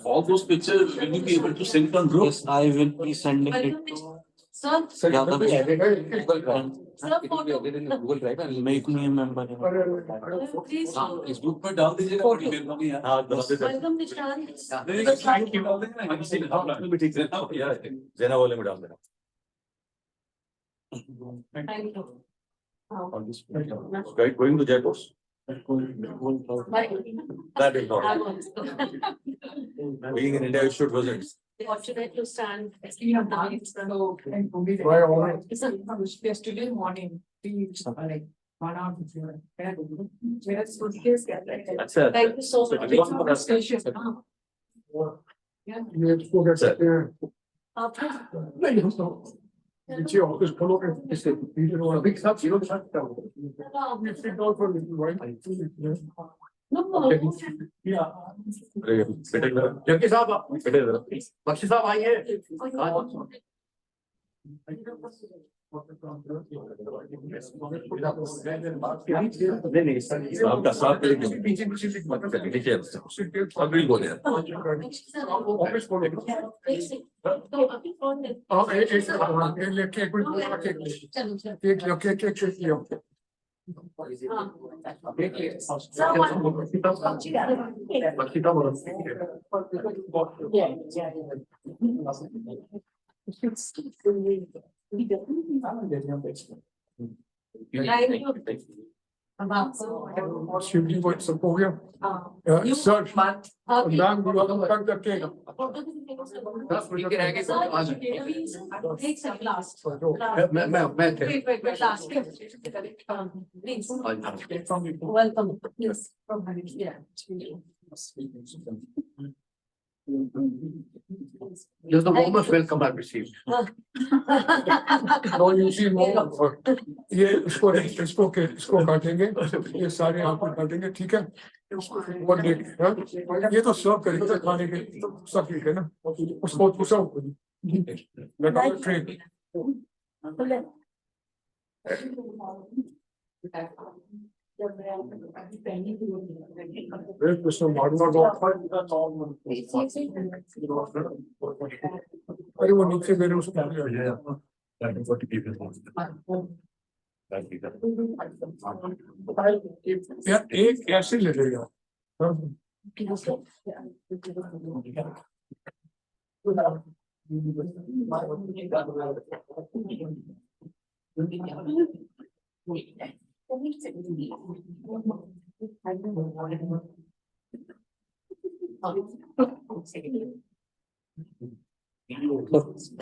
all those pictures, will you be able to send on group? Yes, I will be sending it to. sir, Yeah, that will be added in Google Drive. sir, It will be added in Google Drive and make me a member. please. इस group में डाल दीजिएगा और email में भी है. हाँ, दस से दस. Welcome, Nishant. Thank you. I'm saying how long will be taken now? Yeah, जेना वाले में डाल देना. Thank you. Right, going to Jaipur? Bye. That is not. Being in India, you should visit. Fortunate to stand. Yesterday morning, like 1 hour before. मेरा suitcase क्या है? अच्छा. Thank you so much. Spacious. नीचे office खोलोगे इससे अभी सब zero के साथ क्या होगा? You sit down for a little while. No. जबकि साहब बख्शी साहब आइए आपका साथ लेके पीछे पीछे अभी बोले. ऑफिस खोलोगे एक शिवजी को सब हो गया सर नाम कर रखेगा Take some last. मैं Wait, last. Please. Welcome. Yes. Yeah. This is the warmest welcome I've received. No, you see more. ये इसको काटेंगे, ये सारे आप काटेंगे, ठीक है? One day, हाँ? ये तो सर्व करेंगे खाने के सब ठीक है ना? उसको सर्व लगाओ ट्रे. Where's Mr. Magna? अरे वो नीचे मेरे उसको यार एक कैसे लगेगा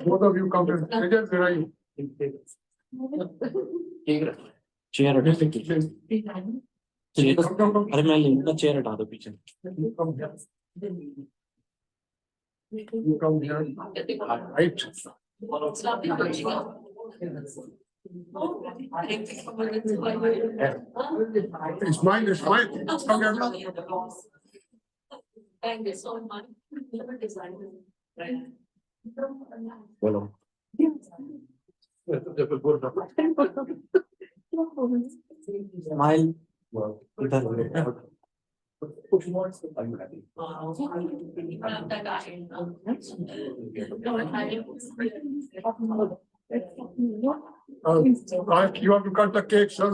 both of you come to where are you? Chair अरे मैं लिंक चेयर हटा दो पीछे You come here, right? It's mine, come here. Thank you so much. बोलो स्माइल इधर You have to cut the cake, sir.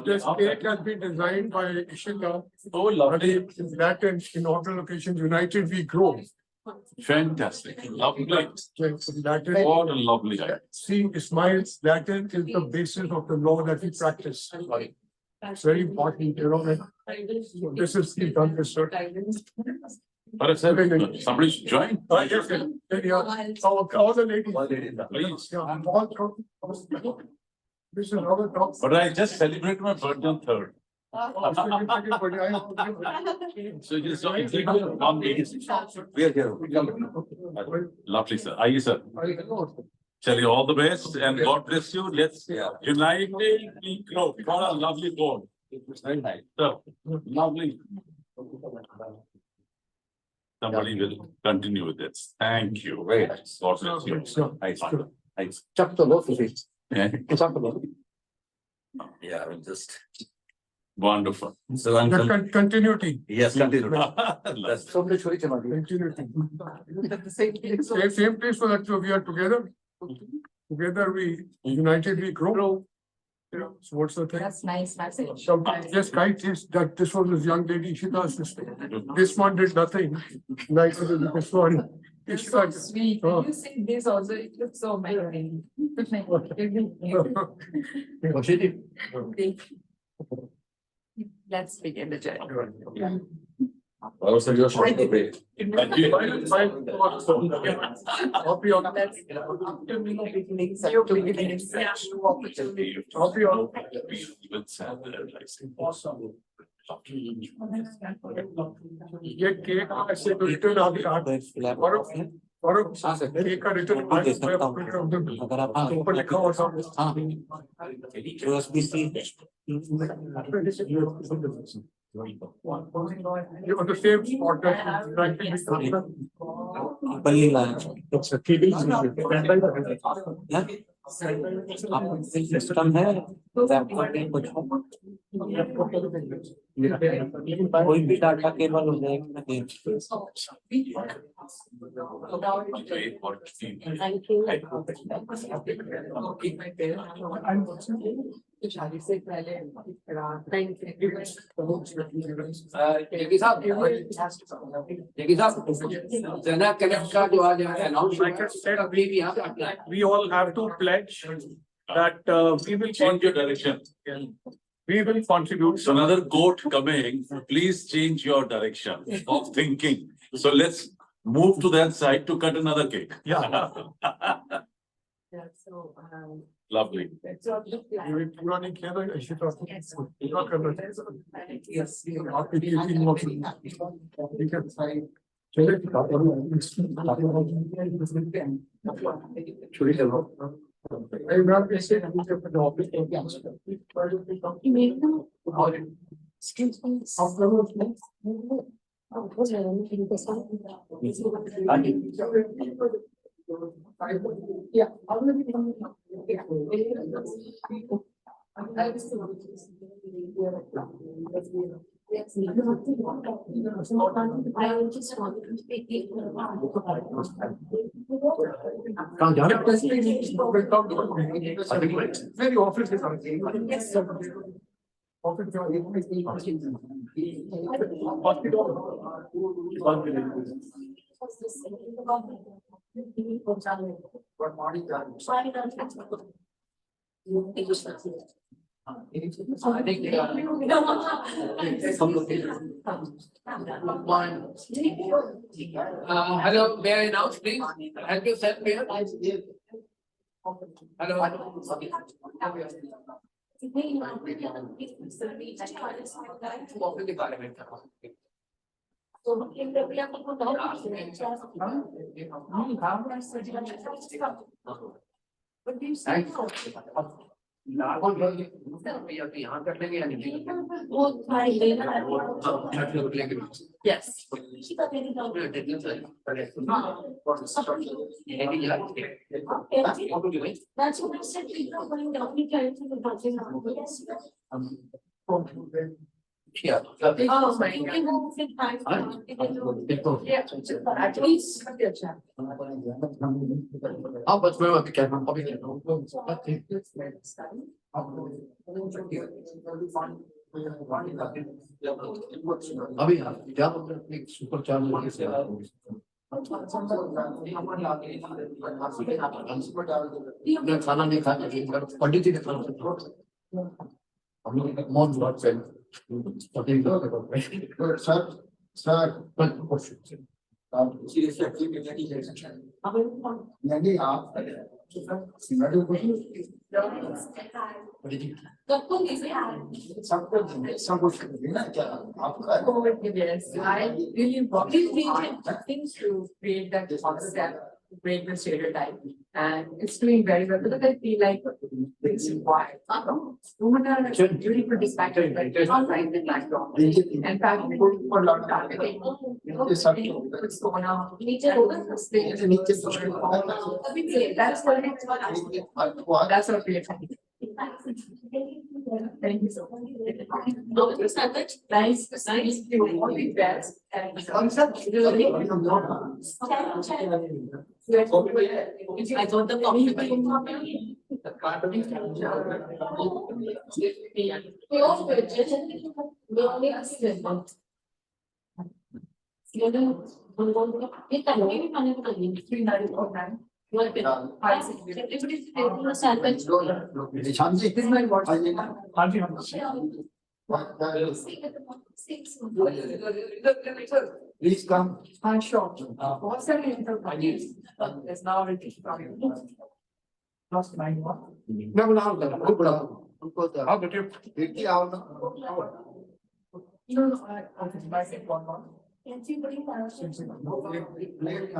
This cake has been designed by XENA. Oh, lovely. Latin inaugural location, United We Grow. Fantastic. Lovely. Latin. What a lovely idea. See, Ismail's Latin is the basis of the law that we practice. It's very important, you know. So this is the done this, sir. Alright, sir, somebody should join. Yes, yes. Yeah. All the ladies. Please. Yeah, all. This is our top. But I just celebrated my birthday on 3rd. So just one lady. We are here. Lovely, sir. Are you, sir? Tell you all the best and God bless you. Let's unitedly grow. What a lovely board. Very nice. So, lovely. Somebody will continue with this. Thank you. Very nice. God bless you. Nice. Nice. Yeah. Yeah, I mean, just. Wonderful. So uncle, Continuity. yes, continue. That's Continuity. Same place so that we are together. Together we united we grow. You know, so what's the thing? That's nice message. So just right is that this was this young lady, she does this thing. This one did nothing. Nicer than this one. It's so sweet. When you sing this also, it looks so amazing. Let's begin the journey. Also, your short break. Thank you. Copy on that. New beginnings. Yeah. Copy on. ये cake ऐसे तो return आ गया और cake का return अगर आप ऊपर लिखा हुआ था You on the same spot that बल्ली लाया सिस्टम है कोई भी डाटा केबल हो जाएगा Thank you. we all have to pledge that we will Change your direction. we will contribute. So another quote coming, please change your direction of thinking. So let's move to that side to cut another cake. Yeah. Yeah, so Lovely. That's what look like. ये पुरानी क्या था ऐसे तो Yes. क्या करना Yes. आपके लिए तीन लोग ठीक है चलिए छोड़ी चलो I got this in the office. You made them. Excuse me. Yeah. Very office is Yes, sir. Hello, may I announce, please? Help yourself here. Hello. यहाँ कर लेंगे या नहीं? Yes. That's what I said, people are going down the carriage to the budget. Yeah. Oh, my. You can go with time. Yeah. At least. How much more we can probably अभी क्या super खाना नहीं खाया पंडित जी ने खाना मौन blot से sir यानी आप सब कुछ क्या आपका Yes, I really want things to create that concept, break the stereotype, and it's doing very well because I feel like it's required. Women are beautiful despite their background, and family for a lot of targeting. What's going on? That's what it's about. That's what we are trying. Thank you so much. Nice, nice, you all the best. And I got the निशान जी This is my WhatsApp. Please come Sure. What's the name of the news? There's now a Lost 9 1. मैं बुला उनको हाँ बेटे देखिए आओ ना No, I think my second one. Can you bring plate